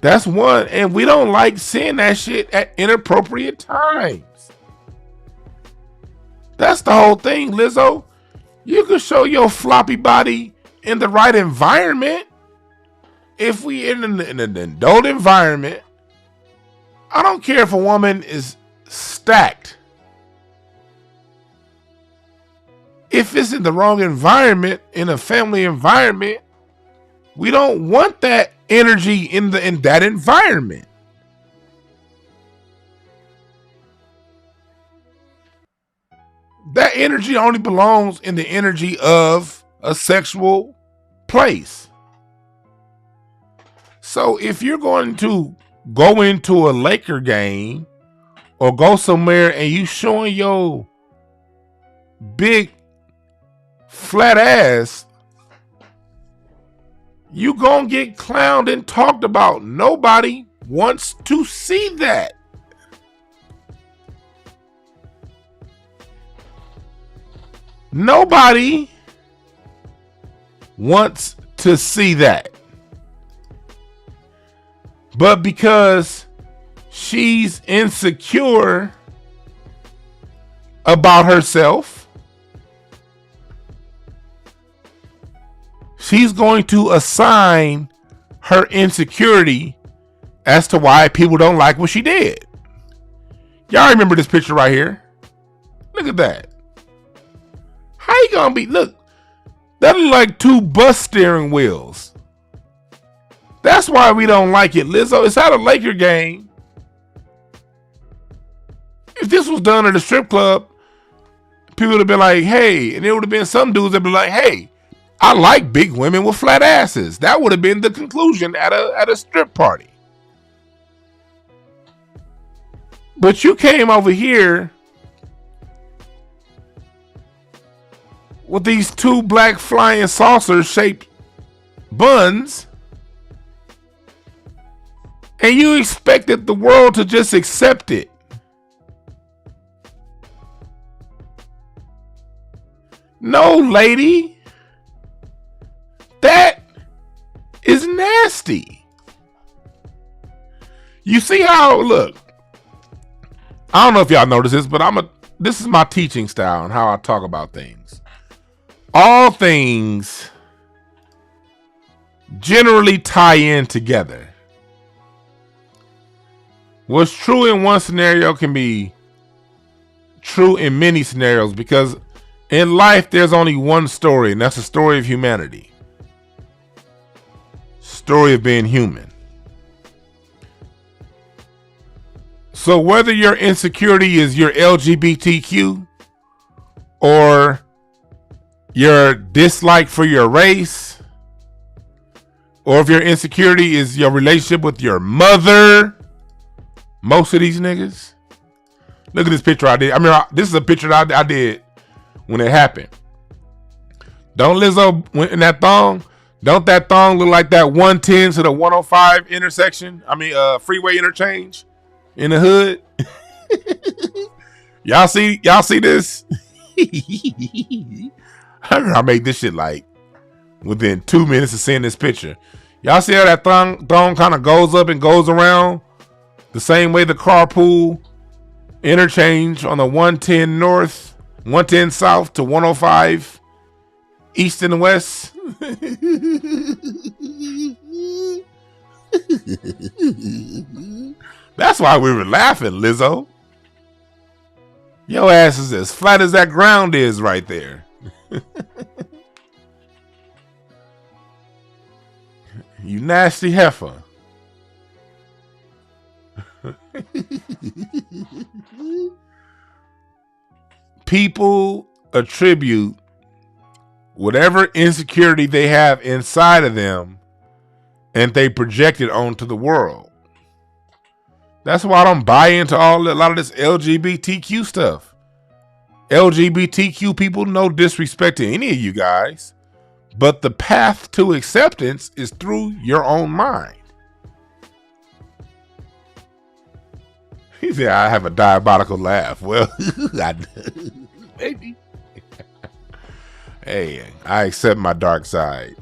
That's one. And we don't like seeing that shit at inappropriate times. That's the whole thing, Lizzo. You can show your floppy body in the right environment. If we in an adult environment, I don't care if a woman is stacked. If it's in the wrong environment, in a family environment, we don't want that energy in that environment. That energy only belongs in the energy of a sexual place. So if you're going to go into a Laker game or go somewhere and you showing your big flat ass, you gonna get clowned and talked about. Nobody wants to see that. Nobody wants to see that. But because she's insecure about herself, she's going to assign her insecurity as to why people don't like what she did. Y'all remember this picture right here? Look at that. How you gonna be? Look, that look like two bus steering wheels. That's why we don't like it, Lizzo. It's at a Laker game. If this was done at a strip club, people would have been like, hey, and there would have been some dudes that would be like, hey, I like big women with flat asses. That would have been the conclusion at a strip party. But you came over here with these two black flying saucer shaped buns, and you expected the world to just accept it. No, lady. That is nasty. You see how, look, I don't know if y'all notice this, but this is my teaching style and how I talk about things. All things generally tie in together. What's true in one scenario can be true in many scenarios, because in life there's only one story, and that's the story of humanity. Story of being human. So whether your insecurity is your LGBTQ or your dislike for your race, or if your insecurity is your relationship with your mother, most of these niggas, look at this picture I did. I mean, this is a picture that I did when it happened. Don't Lizzo went in that thong? Don't that thong look like that 110 to the 105 intersection? I mean, freeway interchange in the hood. Y'all see this? I made this shit like within 2 minutes of seeing this picture. Y'all see how that thong kind of goes up and goes around the same way the carpool interchange on the 110 north, 110 south to 105 East and West. That's why we were laughing, Lizzo. Your ass is as flat as that ground is right there. You nasty heifer. People attribute whatever insecurity they have inside of them and they project it onto the world. That's why I don't buy into a lot of this LGBTQ stuff. LGBTQ people, no disrespect to any of you guys, but the path to acceptance is through your own mind. He said, I have a diabolical laugh. Well, maybe. Hey, I accept my dark side.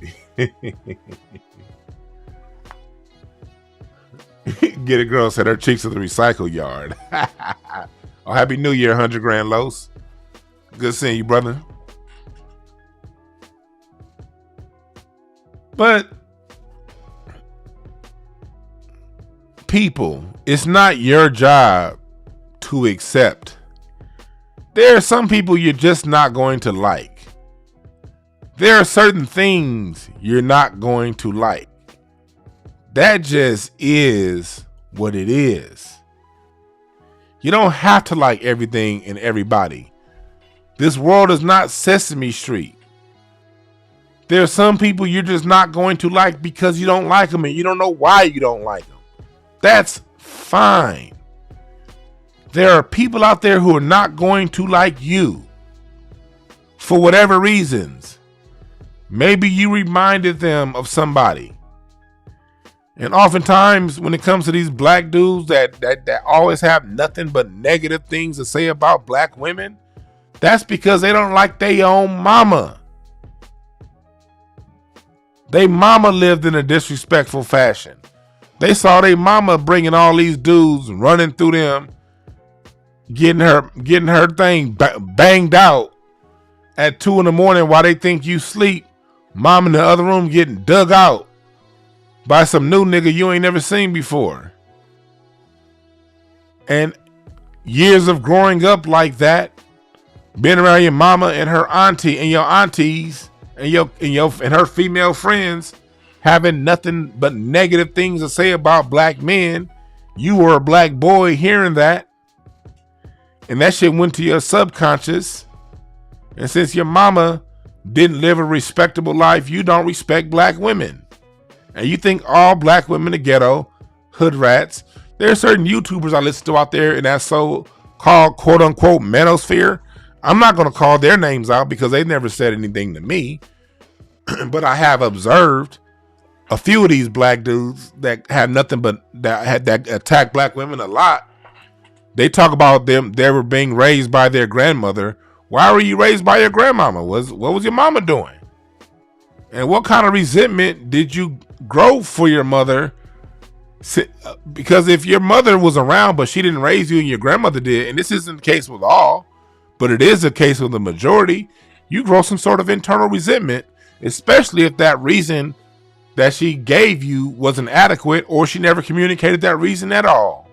Get a girl said her cheeks are the recycle yard. Oh, happy New Year, 100 grand Los. Good seeing you, brother. But people, it's not your job to accept. There are some people you're just not going to like. There are certain things you're not going to like. That just is what it is. You don't have to like everything and everybody. This world is not Sesame Street. There are some people you're just not going to like because you don't like them and you don't know why you don't like them. That's fine. There are people out there who are not going to like you for whatever reasons. Maybe you reminded them of somebody. And oftentimes when it comes to these black dudes that always have nothing but negative things to say about black women, that's because they don't like their own mama. They mama lived in a disrespectful fashion. They saw their mama bringing all these dudes running through them, getting her thing banged out at 2 a.m. while they think you sleep. Mom in the other room getting dug out by some new nigga you ain't never seen before. And years of growing up like that, being around your mama and her auntie and your aunties and her female friends having nothing but negative things to say about black men. You were a black boy hearing that, and that shit went to your subconscious. And since your mama didn't live a respectable life, you don't respect black women. And you think all black women are ghetto, hood rats. There are certain YouTubers I listen to out there in that so-called quote-unquote manosphere. I'm not going to call their names out because they never said anything to me. But I have observed a few of these black dudes that have nothing but that attack black women a lot. They talk about them. They were being raised by their grandmother. Why were you raised by your grandmama? What was your mama doing? And what kind of resentment did you grow for your mother? Because if your mother was around, but she didn't raise you and your grandmother did, and this isn't the case with all, but it is the case with the majority, you grow some sort of internal resentment, especially if that reason that she gave you wasn't adequate or she never communicated that reason at all.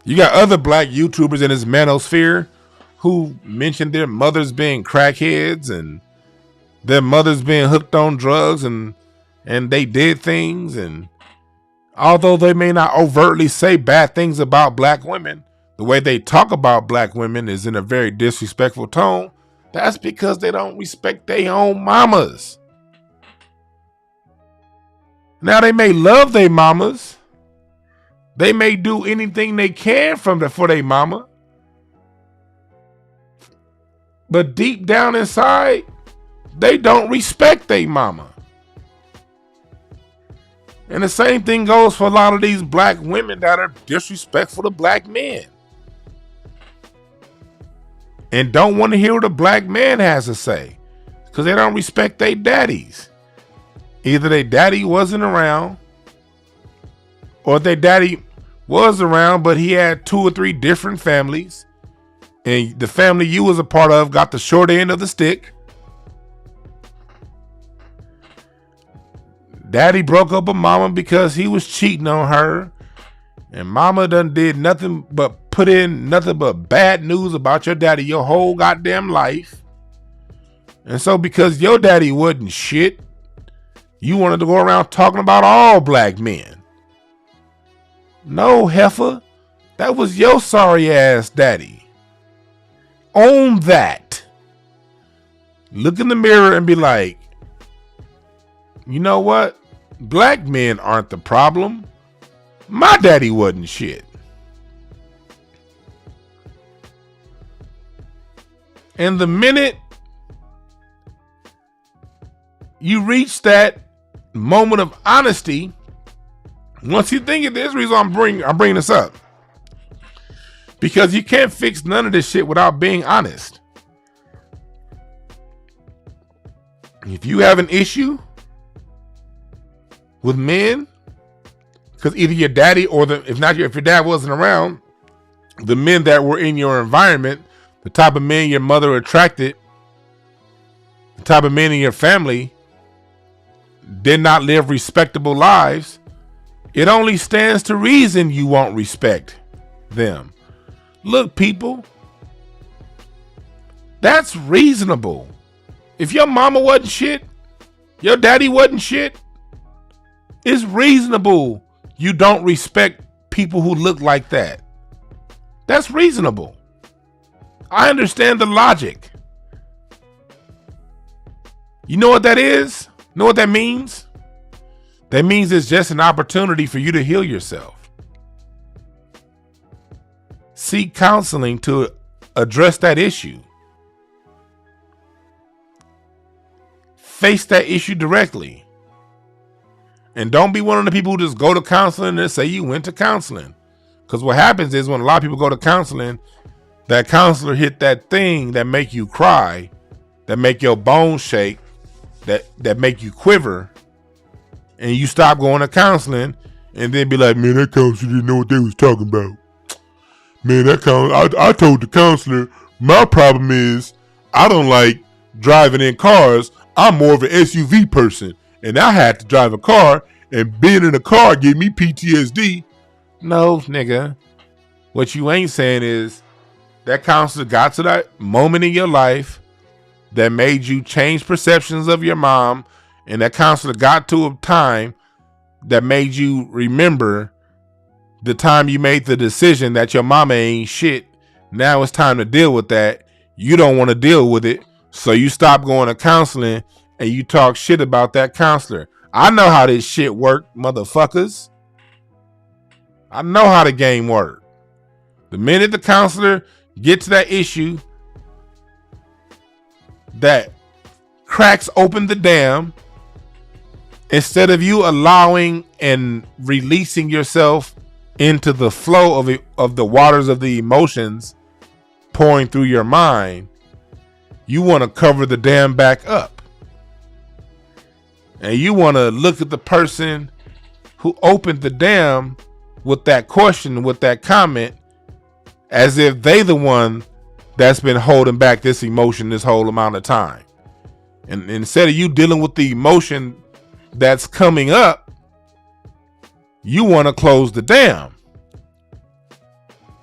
You got other black YouTubers in this manosphere who mentioned their mothers being crackheads and their mothers being hooked on drugs and they did things. And although they may not overtly say bad things about black women, the way they talk about black women is in a very disrespectful tone. That's because they don't respect their own mamas. Now they may love their mamas. They may do anything they can for their mama. But deep down inside, they don't respect their mama. And the same thing goes for a lot of these black women that are disrespectful to black men. And don't want to hear what a black man has to say. Because they don't respect their daddies. Either their daddy wasn't around, or their daddy was around, but he had 2 or 3 different families. and the family you was a part of got the short end of the stick. Daddy broke up with mama because he was cheating on her, and mama done did nothing but put in nothing but bad news about your daddy your whole goddamn life. And so because your daddy wasn't shit, you wanted to go around talking about all black men. No, heifer, that was your sorry ass daddy. Own that. Look in the mirror and be like, you know what? Black men aren't the problem. My daddy wasn't shit. And the minute you reach that moment of honesty, once you think of this, reason I'm bringing this up, because you can't fix none of this shit without being honest. If you have an issue with men, because either your daddy or if your dad wasn't around, the men that were in your environment, the type of men your mother attracted, the type of men in your family did not live respectable lives, it only stands to reason you won't respect them. Look, people, that's reasonable. If your mama wasn't shit, your daddy wasn't shit, it's reasonable you don't respect people who look like that. That's reasonable. I understand the logic. You know what that is? Know what that means? That means it's just an opportunity for you to heal yourself. Seek counseling to address that issue. Face that issue directly. And don't be one of the people who just go to counseling and say you went to counseling. Because what happens is when a lot of people go to counseling, that counselor hit that thing that make you cry, that make your bones shake, that make you quiver, and you stop going to counseling and then be like, man, that counselor didn't know what they was talking about. Man, I told the counselor, my problem is I don't like driving in cars. I'm more of an SUV person. And I had to drive a car, and being in a car gave me PTSD. No, nigga. What you ain't saying is that counselor got to that moment in your life that made you change perceptions of your mom, and that counselor got to a time that made you remember the time you made the decision that your mama ain't shit. Now it's time to deal with that. You don't want to deal with it, so you stop going to counseling and you talk shit about that counselor. I know how this shit work, motherfuckers. I know how the game work. The minute the counselor gets to that issue that cracks open the dam, instead of you allowing and releasing yourself into the flow of the waters of the emotions pouring through your mind, you want to cover the dam back up. And you want to look at the person who opened the dam with that question, with that comment, as if they the one that's been holding back this emotion this whole amount of time. And instead of you dealing with the emotion that's coming up, you want to close the dam.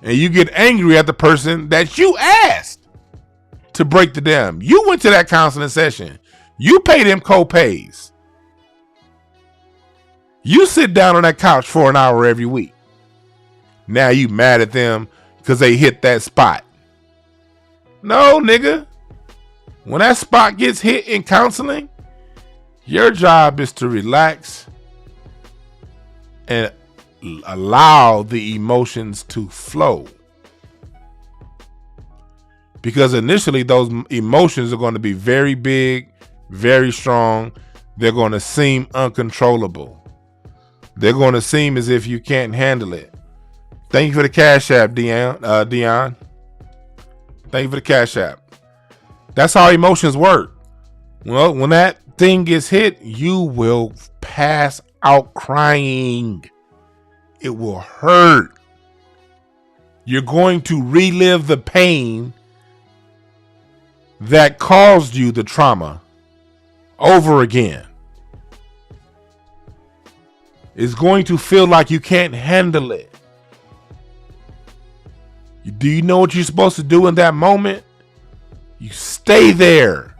And you get angry at the person that you asked to break the dam. You went to that counseling session. You pay them co-pays. You sit down on that couch for an hour every week. Now you mad at them because they hit that spot. No, nigga. When that spot gets hit in counseling, your job is to relax and allow the emotions to flow. Because initially those emotions are going to be very big, very strong. They're going to seem uncontrollable. They're going to seem as if you can't handle it. Thank you for the Cash App, Dion. Thank you for the Cash App. That's how emotions work. Well, when that thing gets hit, you will pass out crying. It will hurt. You're going to relive the pain that caused you the trauma over again is going to feel like you can't handle it. Do you know what you're supposed to do in that moment? You stay there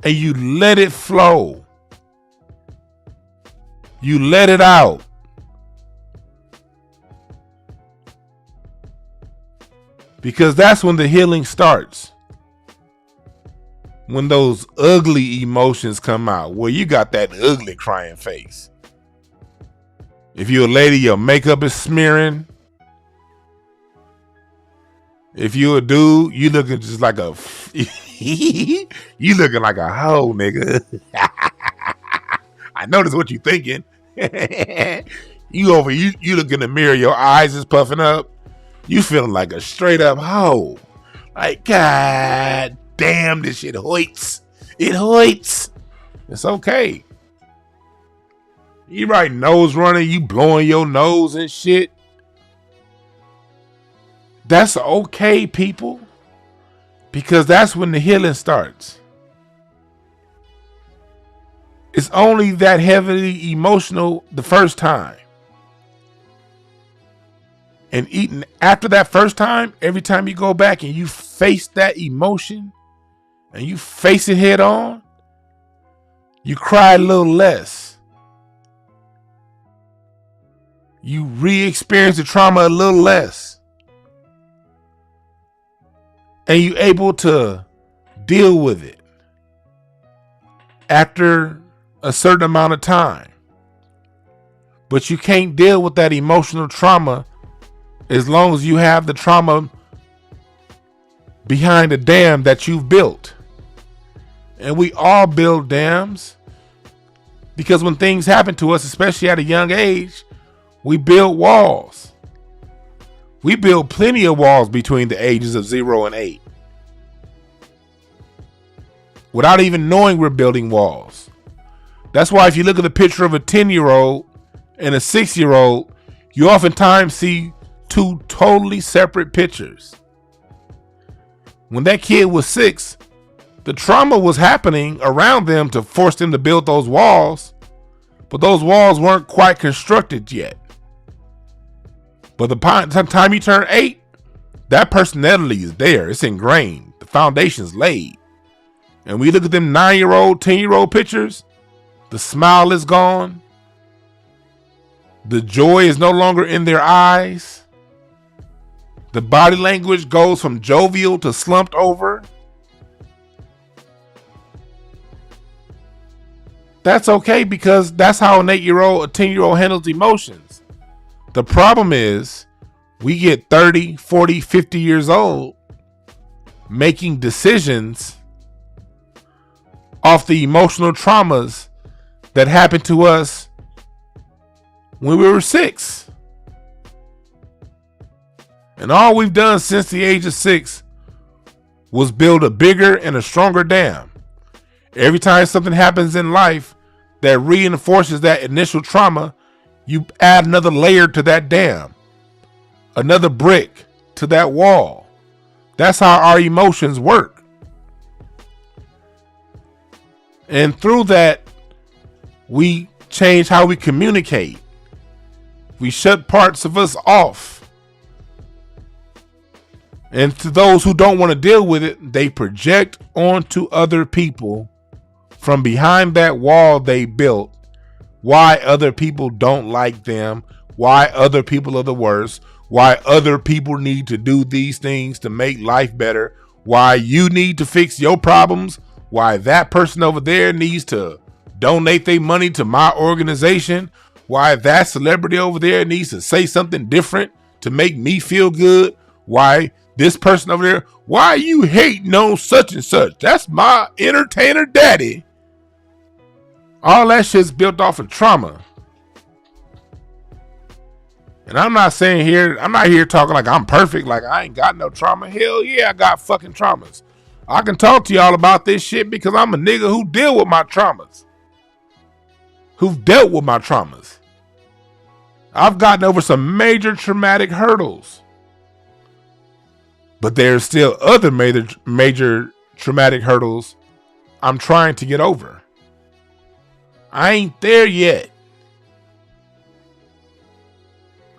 and you let it flow. You let it out. Because that's when the healing starts. When those ugly emotions come out, where you got that ugly crying face. If you're a lady, your makeup is smearing. If you're a dude, you looking just like a you looking like a hoe, nigga. I notice what you thinking. You look in the mirror, your eyes is puffing up. You feeling like a straight up hoe. Like, God damn, this shit hoits. It hoits. It's okay. You right nose running, you blowing your nose and shit. That's okay, people. Because that's when the healing starts. It's only that heavily emotional the first time. And eating after that first time, every time you go back and you face that emotion and you face it head on, you cry a little less. You re-experience the trauma a little less. And you're able to deal with it after a certain amount of time. But you can't deal with that emotional trauma as long as you have the trauma behind the dam that you've built. And we all build dams because when things happen to us, especially at a young age, we build walls. We build plenty of walls between the ages of 0 and 8 without even knowing we're building walls. That's why if you look at the picture of a 10-year-old and a 6-year-old, you oftentimes see two totally separate pictures. When that kid was 6, the trauma was happening around them to force them to build those walls, but those walls weren't quite constructed yet. But the time you turn 8, that personality is there. It's ingrained. The foundation's laid. And we look at them 9-year-old, 10-year-old pictures, the smile is gone. The joy is no longer in their eyes. The body language goes from jovial to slumped over. That's okay because that's how an 8-year-old, a 10-year-old handles emotions. The problem is we get 30, 40, 50 years old making decisions off the emotional traumas that happened to us when we were 6. And all we've done since the age of 6 was build a bigger and a stronger dam. Every time something happens in life that reinforces that initial trauma, you add another layer to that dam, another brick to that wall. That's how our emotions work. And through that, we change how we communicate. We shut parts of us off. And to those who don't want to deal with it, they project onto other people from behind that wall they built why other people don't like them, why other people are the worst, why other people need to do these things to make life better, why you need to fix your problems, why that person over there needs to donate their money to my organization, why that celebrity over there needs to say something different to make me feel good, why this person over there, why you hating on such and such? That's my entertainer daddy. All that shit's built off of trauma. And I'm not here talking like I'm perfect, like I ain't got no trauma. Hell yeah, I got fucking traumas. I can talk to y'all about this shit because I'm a nigga who deal with my traumas. Who've dealt with my traumas. I've gotten over some major traumatic hurdles. But there's still other major traumatic hurdles I'm trying to get over. I ain't there yet.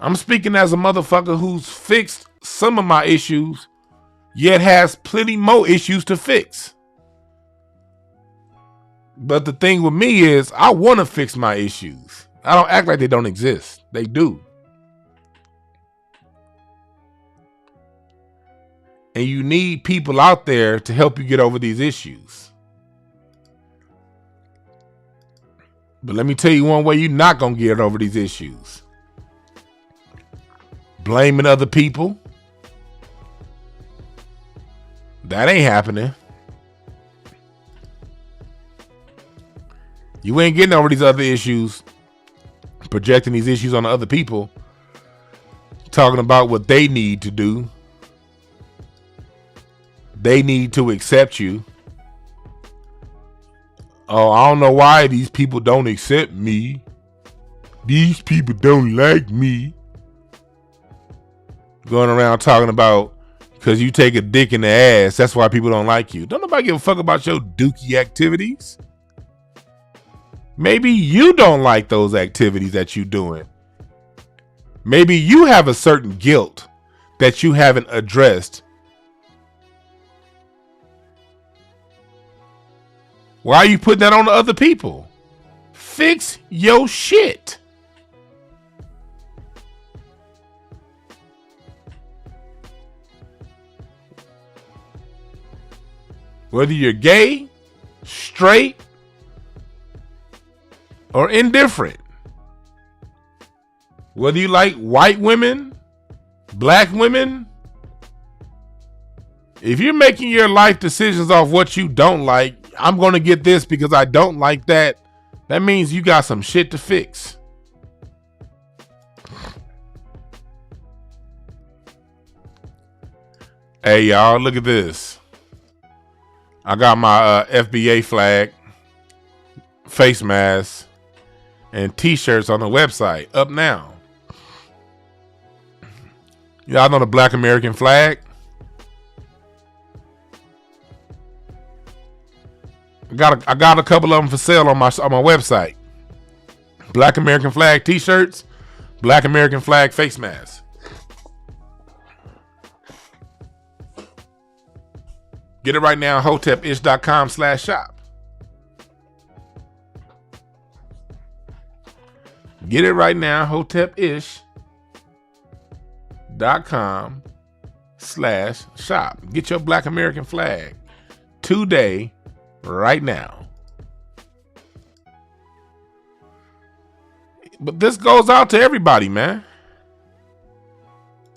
I'm speaking as a motherfucker who's fixed some of my issues, yet has plenty more issues to fix. But the thing with me is, I want to fix my issues. I don't act like they don't exist. They do. And you need people out there to help you get over these issues. But let me tell you one way you're not going to get over these issues. Blaming other people. That ain't happening. You ain't getting over these other issues, projecting these issues on other people, talking about what they need to do. They need to accept you. Oh, I don't know why these people don't accept me. These people don't like me. Going around talking about because you take a dick in the ass, that's why people don't like you. Don't nobody give a fuck about your dookie activities. Maybe you don't like those activities that you're doing. Maybe you have a certain guilt that you haven't addressed. Why are you putting that on the other people? Fix your shit. Whether you're gay, straight, or indifferent. Whether you like white women, black women. If you're making your life decisions off what you don't like, I'm going to get this because I don't like that. That means you got some shit to fix. Hey, y'all, look at this. I got my FBA flag, face mask, and t-shirts on the website up now. Y'all know the Black American flag? I got a couple of them for sale on my website. Black American flag t-shirts, Black American flag face mask. Get it right now, hotepish.com/shop. Get it right now, hotepish.com/shop. Get your Black American flag today, right now. But this goes out to everybody, man.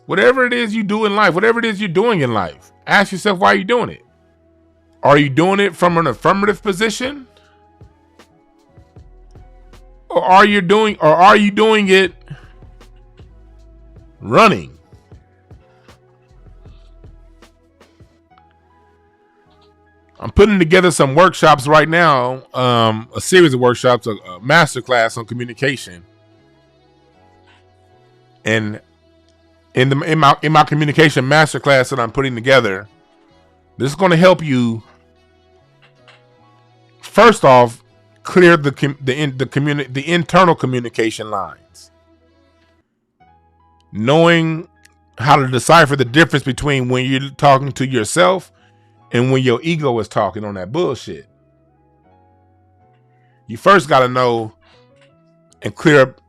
Whatever it is you do in life, whatever it is you're doing in life, ask yourself why you're doing it. Are you doing it from an affirmative position? Or are you doing it running? I'm putting together some workshops right now, a series of workshops, a masterclass on communication. And in my communication masterclass that I'm putting together, this is going to help you, first off, clear the internal communication lines. Knowing how to decipher the difference between when you're talking to yourself and when your ego is talking on that bullshit. You first got to know and clear up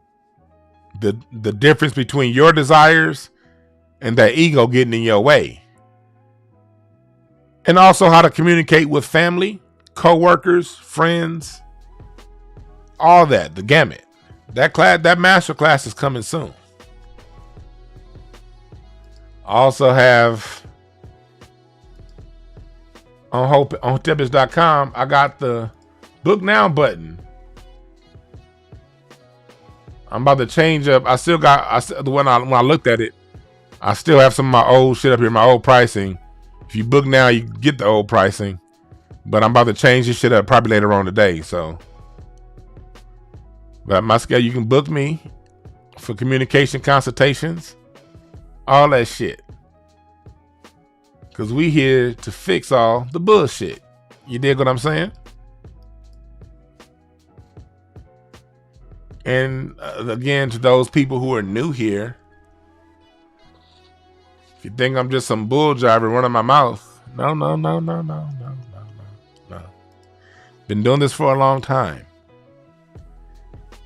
the difference between your desires and that ego getting in your way. And also how to communicate with family, co-workers, friends, all that, the gamut. That master class is coming soon. I also have on hotepish.com, I got the book now button. I'm about to change up. When I looked at it, I still have some of my old shit up here, my old pricing. If you book now, you get the old pricing. But I'm about to change this shit up probably later on today. So, but my scale, you can book me for communication consultations, all that shit. Because we here to fix all the bullshit. You dig what I'm saying? And again, to those people who are new here, if you think I'm just some bull driver running my mouth, no. Been doing this for a long time.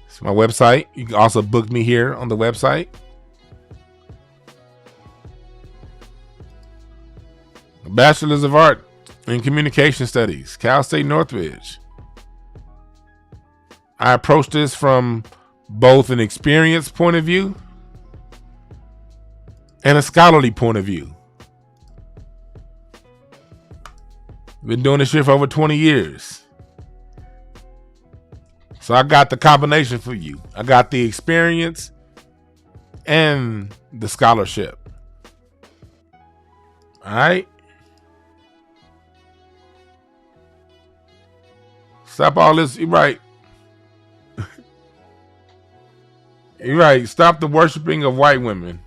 It's my website. You can also book me here on the website. A Bachelor's of Art in Communication Studies, Cal State Northridge. I approach this from both an experience point of view and a scholarly point of view. Been doing this shit for over 20 years. So I got the combination for you. I got the experience and the scholarship. All right. Stop all this. You're right. You're right. Stop the worshiping of white women.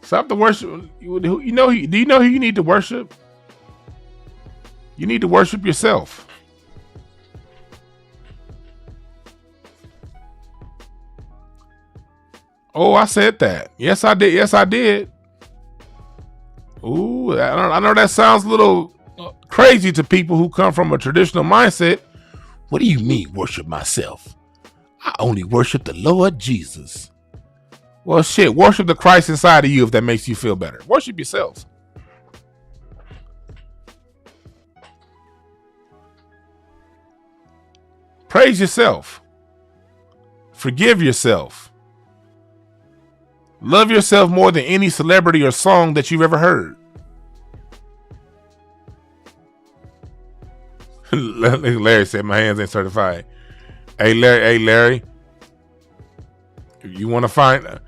Stop the worship. Do you know who you need to worship? You need to worship yourself. Oh, I said that. Yes, I did. Yes, I did. Ooh, I know that sounds a little crazy to people who come from a traditional mindset. What do you mean, worship myself? I only worship the Lord Jesus. Well, shit, worship the Christ inside of you if that makes you feel better. Worship yourself. Praise yourself. Forgive yourself. Love yourself more than any celebrity or song that you've ever heard. Larry said my hands ain't certified. Hey Larry. If you want to find,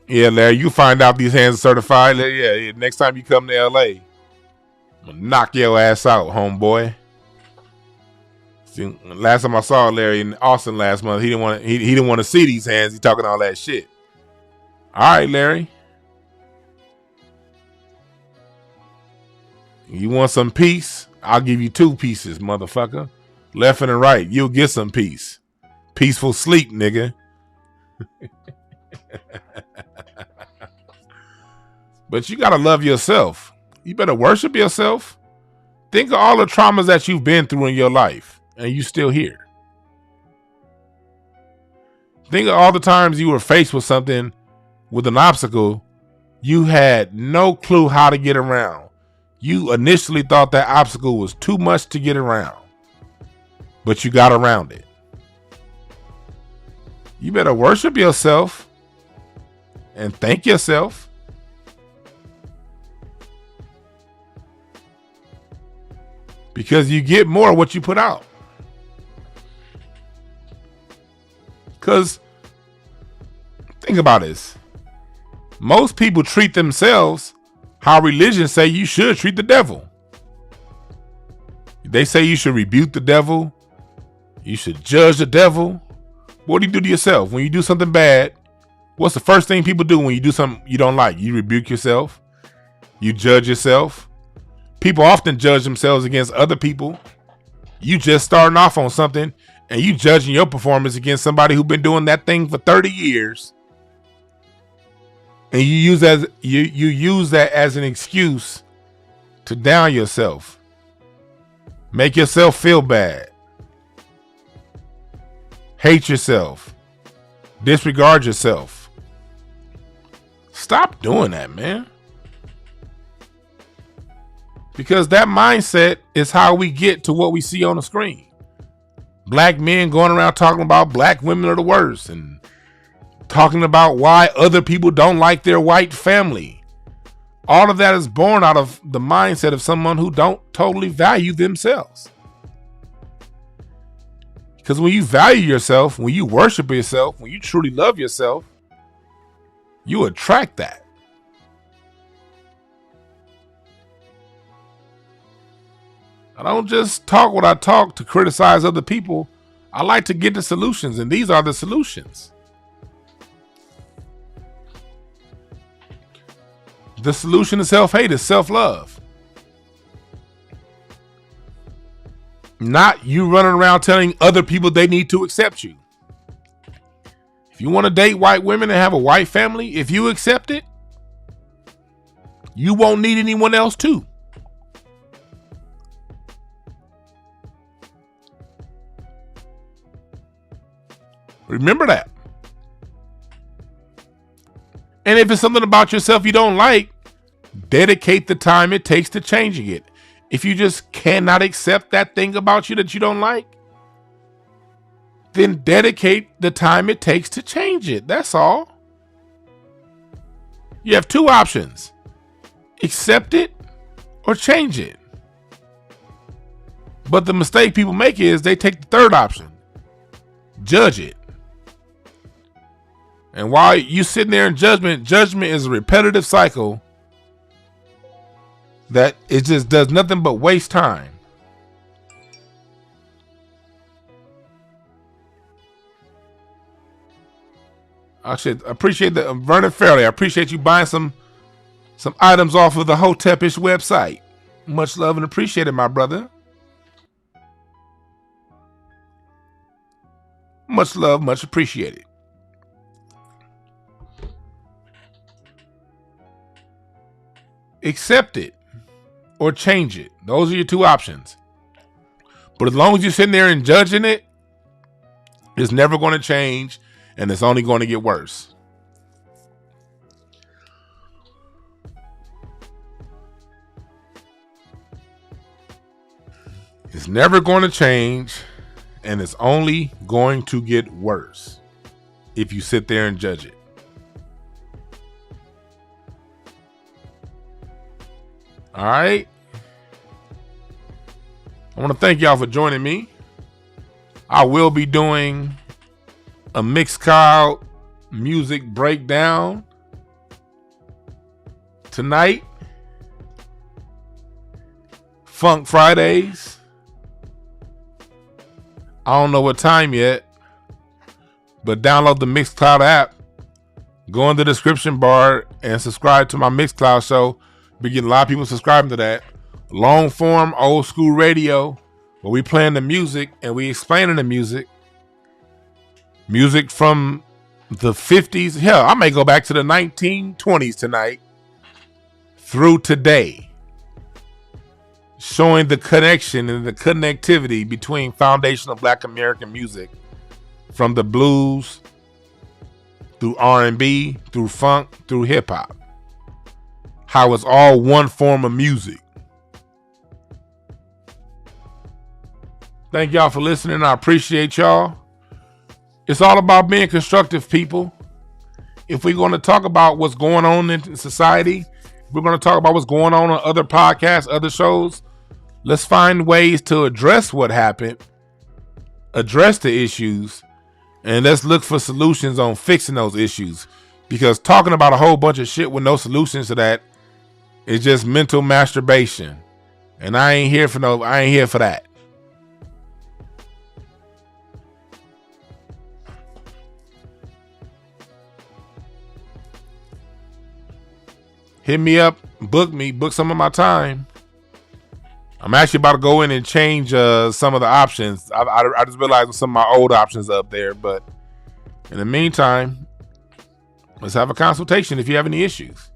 yeah, Larry, you find out these hands are certified. Yeah, next time you come to LA, I'm gonna knock your ass out, homeboy. See, last time I saw Larry in Austin last month, he didn't want to see these hands. He talking all that shit. All right, Larry. You want some peace? I'll give you 2 pieces, motherfucker. Left and right. You'll get some peace. Peaceful sleep, nigga. But you gotta love yourself. You better worship yourself. Think of all the traumas that you've been through in your life, and you still here. Think of all the times you were faced with something, with an obstacle, you had no clue how to get around. You initially thought that obstacle was too much to get around, but you got around it. You better worship yourself and thank yourself. Because you get more of what you put out. Because think about this. Most people treat themselves how religion say you should treat the devil. They say you should rebuke the devil. You should judge the devil. What do you do to yourself? When you do something bad, what's the first thing people do when you do something you don't like? You rebuke yourself. You judge yourself. People often judge themselves against other people. You just starting off on something and you judging your performance against somebody who's been doing that thing for 30 years. And you use that as an excuse to down yourself. Make yourself feel bad. Hate yourself. Disregard yourself. Stop doing that, man. Because that mindset is how we get to what we see on the screen. Black men going around talking about black women are the worst and talking about why other people don't like their white family. All of that is born out of the mindset of someone who don't totally value themselves. Because when you value yourself, when you worship yourself, when you truly love yourself, you attract that. I don't just talk what I talk to criticize other people. I like to get the solutions, and these are the solutions. The solution to self-hate is self-love. Not you running around telling other people they need to accept you. If you want to date white women and have a white family, if you accept it, you won't need anyone else to. Remember that. And if it's something about yourself you don't like, dedicate the time it takes to changing it. If you just cannot accept that thing about you that you don't like, then dedicate the time it takes to change it. That's all. You have two options. Accept it or change it. But the mistake people make is they take the third option. Judge it. And while you sitting there in judgment is a repetitive cycle that it just does nothing but waste time. I should appreciate the Vernon Fairley. I appreciate you buying some items off of the Hotepish website. Much love and appreciate it, my brother. Much love, much appreciated. Accept it or change it. Those are your two options. But as long as you're sitting there and judging it, it's never going to change and it's only going to get worse. It's never going to change and it's only going to get worse if you sit there and judge it. All right. I want to thank y'all for joining me. I will be doing a Mixcloud music breakdown tonight. Funk Fridays. I don't know what time yet, but download the Mixcloud app. Go in the description bar and subscribe to my Mixcloud show. Be getting a lot of people subscribing to that. Long form, old school radio, where we playing the music and we explaining the music. Music from the 50s. Hell, I may go back to the 1920s tonight through today. Showing the connection and the connectivity between foundational Black American music, from the blues, through R&B, through funk, through hip hop. How it's all one form of music. Thank y'all for listening. I appreciate y'all. It's all about being constructive, people. If we're going to talk about what's going on in society, we're going to talk about what's going on other podcasts, other shows. Let's find ways to address what happened, address the issues, and let's look for solutions on fixing those issues. Because talking about a whole bunch of shit with no solutions to that is just mental masturbation. And I ain't here for that. Hit me up, book some of my time. I'm actually about to go in and change some of the options. I just realized some of my old options up there, but in the meantime, let's have a consultation if you have any issues.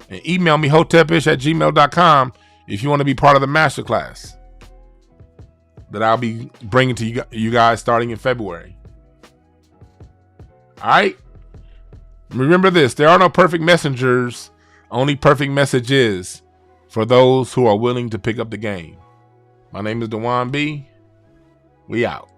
And email me hotepish@gmail.com if you want to be part of the masterclass that I'll be bringing to you guys starting in February. All right. Remember this: there are no perfect messengers. Only perfect messages for those who are willing to pick up the game. My name is Dewan B. We out.